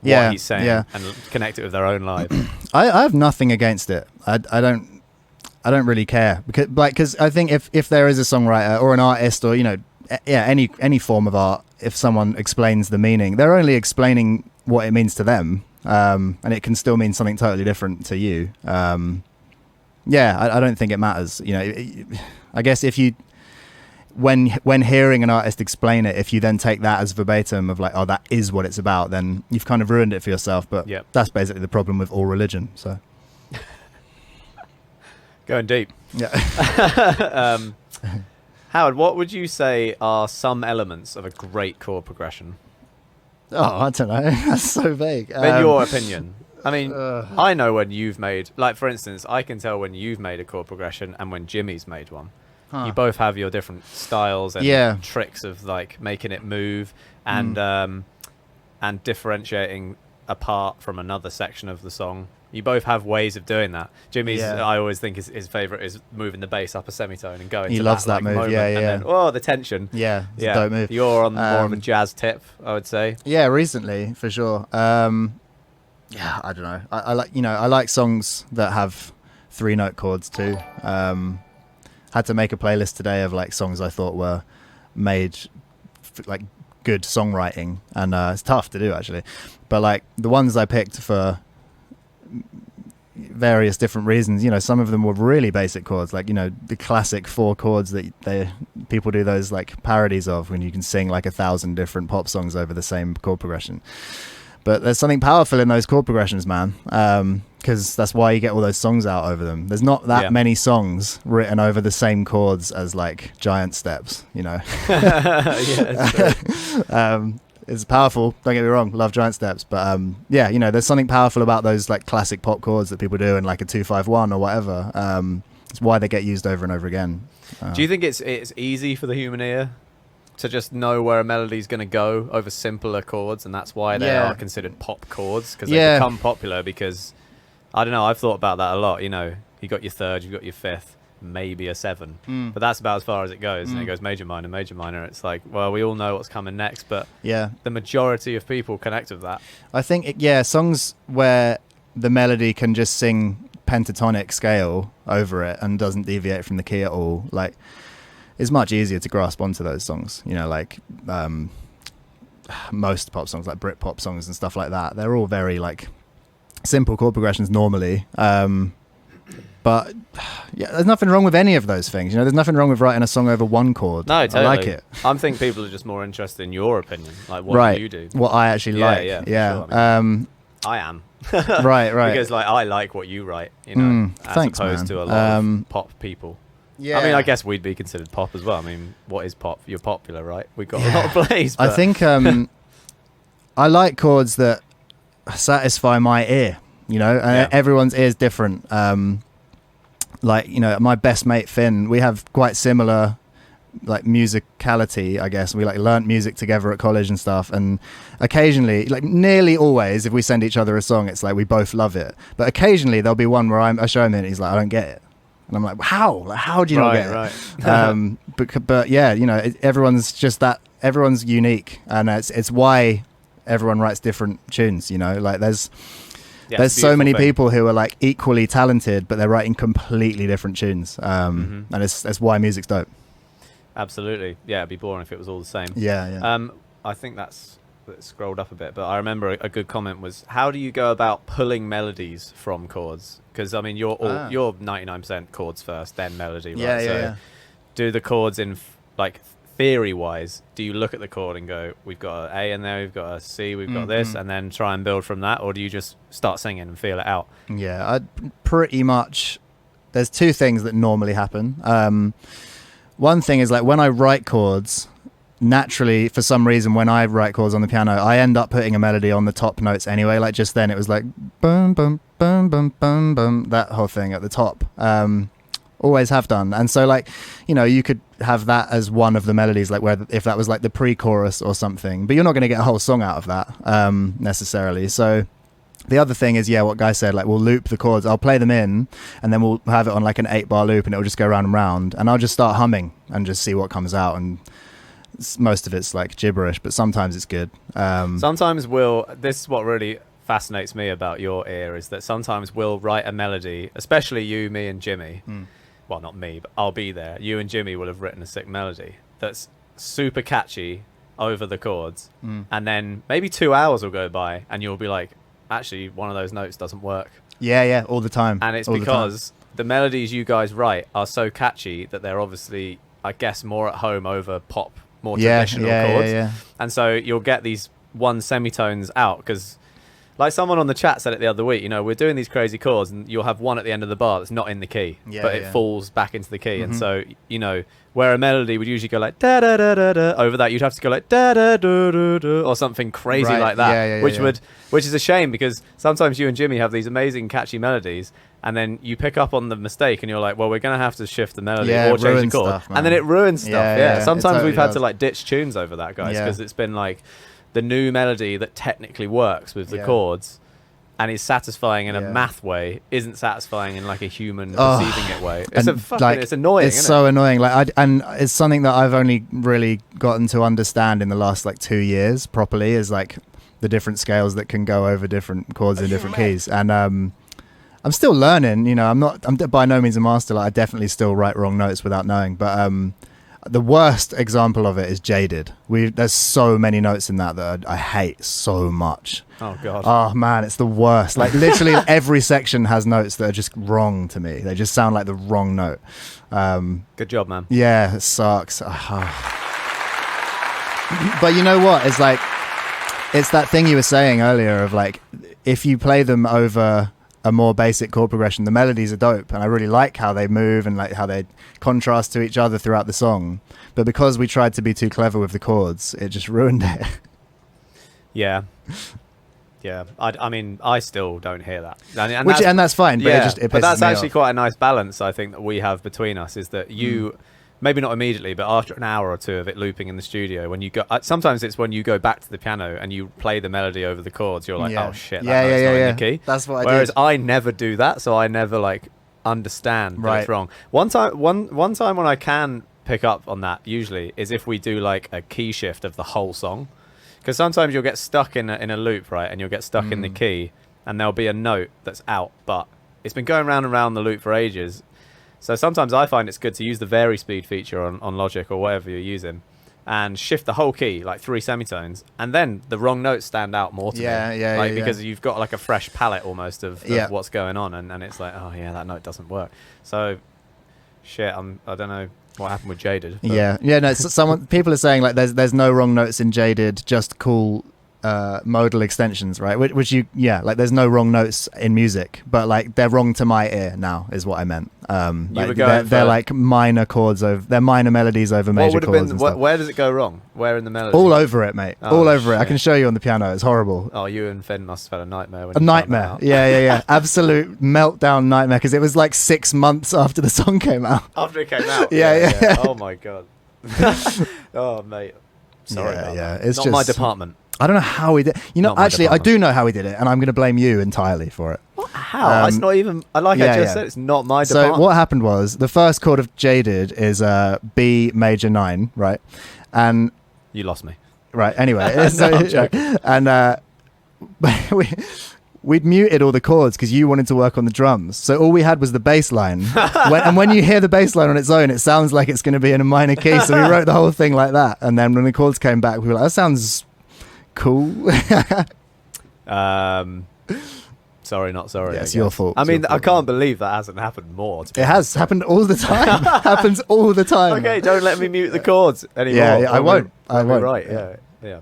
what he's saying and connect it with their own lives. I have nothing against it. I don't really care because I think if there is a songwriter or an artist or any form of art, if someone explains the meaning, they're only explaining what it means to them, and it can still mean something totally different to you. I don't think it matters. I guess if you, when hearing an artist explain it, if you then take that as verbatim of like, oh, that is what it's about, then you've kind of ruined it for yourself. But that's basically the problem with all religion. So going deep. Howard, what would you say are some elements of a great chord progression? Oh, I don't know. That's so vague. In your opinion. I mean, I know when you've made, like, for instance, I can tell when you've made a chord progression and when Jimmy's made one. You both have your different styles and tricks of, like, making it move and differentiating apart from another section of the song. You both have ways of doing that. Jimmy's, I always think his favourite is moving the bass up a semitone and going. He loves that move. Moment, and then, the tension. Yeah, it's a dope move. You're on more of a jazz tip, I would say. Yeah, recently for sure. I don't know. I like I like songs that have 3-note chords too. Had to make a playlist today of like songs I thought were made like good songwriting, and it's tough to do actually. But like the ones I picked for various different reasons, some of them were really basic chords, like the classic 4 chords that people do those like parodies of when you can sing like 1,000 different pop songs over the same chord progression. But there's something powerful in those chord progressions, man, because that's why you get all those songs out over them. There's not that many songs written over the same chords as like Giant Steps, It's powerful, don't get me wrong, love Giant Steps, but there's something powerful about those like classic pop chords that people do in like a 2-5-1 or whatever. It's why they get used over and over again. Do you think it's easy for the human ear to just know where a melody's going to go over simpler chords, and that's why they are considered pop chords, because they become popular? Because I don't know, I've thought about that a lot. You got your third, you've got your fifth, maybe a 7, but that's about as far as it goes. And it goes major, minor. It's like, well, we all know what's coming next, but the majority of people connect with that. I think songs where the melody can just sing pentatonic scale over it and doesn't deviate from the key at all, like it's much easier to grasp onto those songs, you know, like most pop songs, like Britpop songs and stuff like that. They're all very like simple chord progressions normally. But yeah, there's nothing wrong with any of those things. You know, there's nothing wrong with writing a song over one chord. No, totally. I like it. I think people are just more interested in your opinion. Like, what do you do? What I actually like. Yeah. Yeah. Sure. I mean, I am. Right. Because like I like what you write, you know, as thanks, opposed man. to a lot of pop people. Yeah. I mean, I guess we'd be considered pop as well. I mean, what is pop? You're popular, right? We've got a lot of plays. I think I like chords that satisfy my ear, you know, and everyone's ear is different. Like, you know, my best mate Finn, we have quite similar like musicality, I guess. We like learnt music together at college and stuff, and occasionally, like nearly always, if we send each other a song, it's like we both love it. But occasionally there'll be one where I show him it and he's like, I don't get it. And I'm like, how? Like, how do you not get it? Right. But yeah, you know, everyone's just that. Everyone's unique, and it's why everyone writes different tunes. You know, like there's so many people who are like equally talented, but they're writing completely different tunes. And it's why music's dope. Absolutely, yeah. It'd be boring if it was all the same. Yeah. I think that's scrolled up a bit, but I remember a good comment was, how do you go about pulling melodies from chords? Because I mean, you're 99% chords first, then melody, right? Yeah. Do the chords in like theory wise, do you look at the chord and go, we've got an A in there, we've got a C, we've got this, and then try and build from that? Or do you just start singing and feel it out? Yeah, I pretty much, there's two things that normally happen. One thing is like when I write chords, naturally, for some reason, when I write chords on the piano, I end up putting a melody on the top notes anyway. Like just then it was like boom, boom, boom, boom, boom, boom, that whole thing at the top. Always have done. And so like, you know, you could have that as one of the melodies, like where if that was like the pre-chorus or something, but you're not going to get a whole song out of that necessarily. So the other thing is, what Guy said, like we'll loop the chords, I'll play them in, and then we'll have it on like an 8-bar loop, and it'll just go round and round, and I'll just start humming and just see what comes out. And most of it's like gibberish, but sometimes it's good. Sometimes this is what really fascinates me about your ear, is that sometimes we'll write a melody, especially you, me and Jimmy. Well, not me, but I'll be there. You and Jimmy will have written a sick melody that's super catchy over the chords, and then maybe 2 hours will go by and you'll be like, actually one of those notes doesn't work. Yeah, all the time. And it's because the melodies you guys write are so catchy that they're obviously, I guess, more at home over pop, more traditional chords. And so you'll get these one semitones out, because like someone on the chat said it the other week, you know, we're doing these crazy chords and you'll have one at the end of the bar that's not in the key, but it falls back into the key. And so, you know, where a melody would usually go like da da da da da, over that you'd have to go like da da da da da, or something crazy like that, which is a shame, because sometimes you and Jimmy have these amazing catchy melodies, and then you pick up on the mistake and you're like, well, we're gonna have to shift the melody or change the chord, and then it ruins stuff. Sometimes totally we've had to like ditch tunes over that, guys, because it's been like the new melody that technically works with the chords and is satisfying in a math way isn't satisfying in like a human receiving it way. It's it's annoying. It's so annoying. Like and it's something that I've only really gotten to understand in the last like 2 years properly, is like the different scales that can go over different chords in different keys. And I'm still learning, you know, I'm by no means a master. Like I definitely still write wrong notes without knowing, but the worst example of it is Jaded. There's so many notes in that I hate so much. Oh god. Oh man, it's the worst. Like literally every section has notes that are just wrong to me. They just sound like the wrong note. Good job, man. Yeah, it sucks. But you know what? It's like, it's that thing you were saying earlier of like, if you play them over a more basic chord progression, the melodies are dope, and I really like how they move and like how they contrast to each other throughout the song. But because we tried to be too clever with the chords, it just ruined it. Yeah. I mean, I still don't hear that, and that's fine. But it but that's actually off. quite a nice balance, I think, that we have between us, is that you. Maybe not immediately, but after an hour or two of it looping in the studio, when you go, sometimes it's when you go back to the piano and you play the melody over the chords, you're like, oh shit, that note's not in the key. That's what I Whereas did. I never do that, so I never like understand that it's wrong. One time when I can pick up on that usually is if we do like a key shift of the whole song, because sometimes you'll get stuck in a loop, right, and you'll get stuck in the key, and there'll be a note that's out, but it's been going round and round the loop for ages. So sometimes I find it's good to use the vary speed feature on Logic or whatever you're using, and shift the whole key like 3 semitones, and then the wrong notes stand out more to me. Because you've got like a fresh palette almost of what's going on, and it's like, oh yeah, that note doesn't work. So shit, I don't know what happened with Jaded. No, people are saying like there's no wrong notes in Jaded, just cool modal extensions, right? Which like there's no wrong notes in music, but like they're wrong to my ear now is what I meant. They're like minor chords over, they're minor melodies over major chords. Where does it go wrong? Where in the melody? All over it, mate. All over it. I can show you on the piano. It's horrible. Oh, you and Finn must have had a nightmare. A nightmare. Yeah. Absolute meltdown nightmare, because it was like 6 months after the song came out. After it came out. Yeah. Oh my god. Oh mate. Sorry. It's not just my department. I don't know how he did. Actually, I do know how he did it, and I'm going to blame you entirely for it. How? It's not even. I just said, it's not my department. So what happened was the first chord of Jaded is B major 9, right? And you lost me. Right. Anyway, no, I'm joking. And we'd muted all the chords because you wanted to work on the drums. So all we had was the bass line. And when you hear the bass line on its own, it sounds like it's going to be in a minor key. So we wrote the whole thing like that. And then when the chords came back, we were like, that sounds cool. Sorry, not sorry. Yeah, it's your fault. I mean, I can't believe that hasn't happened more. It has happened all the time. Happens all the time. Okay, don't let me mute the chords anymore. Yeah, I won't. I won't. Right, yeah.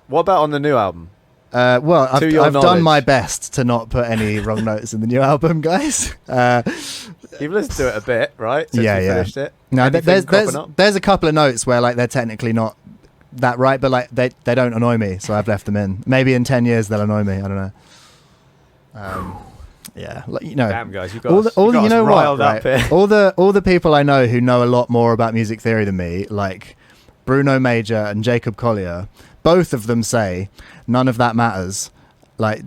What about on the new album? Well, I've done my best to not put any wrong notes in the new album, guys. You've listened to it a bit, right? Since you finished it. No, there's a couple of notes where like they're technically not that right, but like they don't annoy me, so I've left them in. Maybe in 10 years they'll annoy me. I don't know. Damn guys, you've got all the people I know who know a lot more about music theory than me, like Bruno Major and Jacob Collier, both of them say none of that matters. Like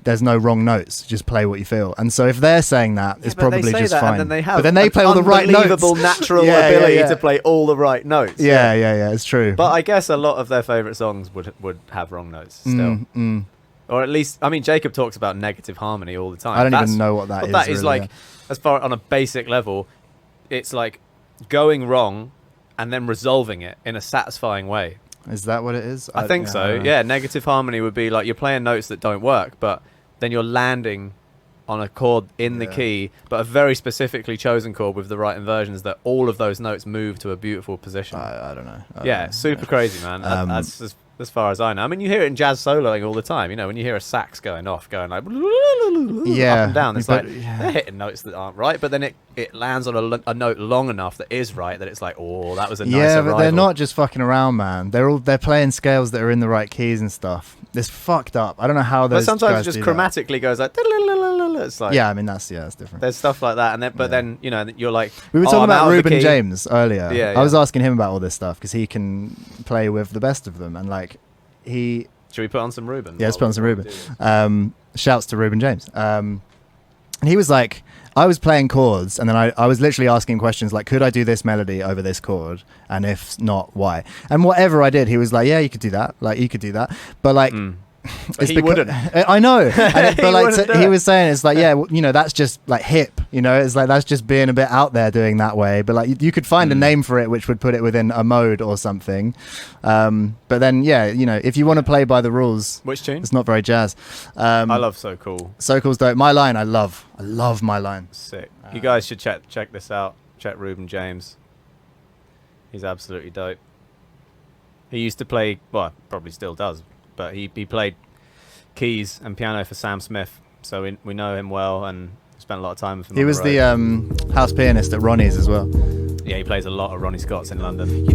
there's no wrong notes, just play what you feel. And so if they're saying that, it's probably just fine. But then they play all the right notes. Unbelievable natural ability to play all the right notes. Yeah, it's true. But I guess a lot of their favourite songs would have wrong notes still. Or at least, I mean, Jacob talks about negative harmony all the time. I don't even know what that is. But that is really, like, as far on a basic level, it's like going wrong and then resolving it in a satisfying way. Is that what it is? I think so. Yeah, negative harmony would be like you're playing notes that don't work, but then you're landing on a chord in the key, but a very specifically chosen chord with the right inversions that all of those notes move to a beautiful position. I don't know. Super crazy, man. That's as far as I know. I mean, you hear it in jazz soloing all the time. You know, when you hear a sax going off, going like up and down, it's like they're hitting notes that aren't right, but then it lands on a note long enough that is right, that it's like, oh, that was a nice arrival. But they're not just fucking around, man. They're playing scales that are in the right keys and stuff. It's fucked up. I don't know how those. But sometimes guys it just chromatically goes like. It's like, I mean that's different. There's stuff like that, and then then you know you're like. We were talking about Ruben James earlier. Yeah, I was asking him about all this stuff because he can play with the best of them, and like he. Should we put on some Ruben? Yeah, let's put on some Ruben. Shouts to Ruben James. And he was like, I was playing chords, and then I was literally asking questions like, could I do this melody over this chord? And if not, why? And whatever I did, he was like, yeah, you could do that. Like, you could do that. But like, he wouldn't. I know. But like, he was saying, it's like, that's just like hip. You know, it's like that's just being a bit out there doing that way. But like, you could find a name for it which would put it within a mode or something. But then, if you want to play by the rules, which tune? It's not very jazz. I love So Cool. So Cool's dope. My Line, I love My Line. Sick. You guys should check this out. Check Ruben James. He's absolutely dope. He used to play, well, probably still does, but he played keys and piano for Sam Smith, so we know him well and spent a lot of time with him. He was the house pianist at Ronnie's as well. Yeah, he plays a lot of Ronnie Scott's in London.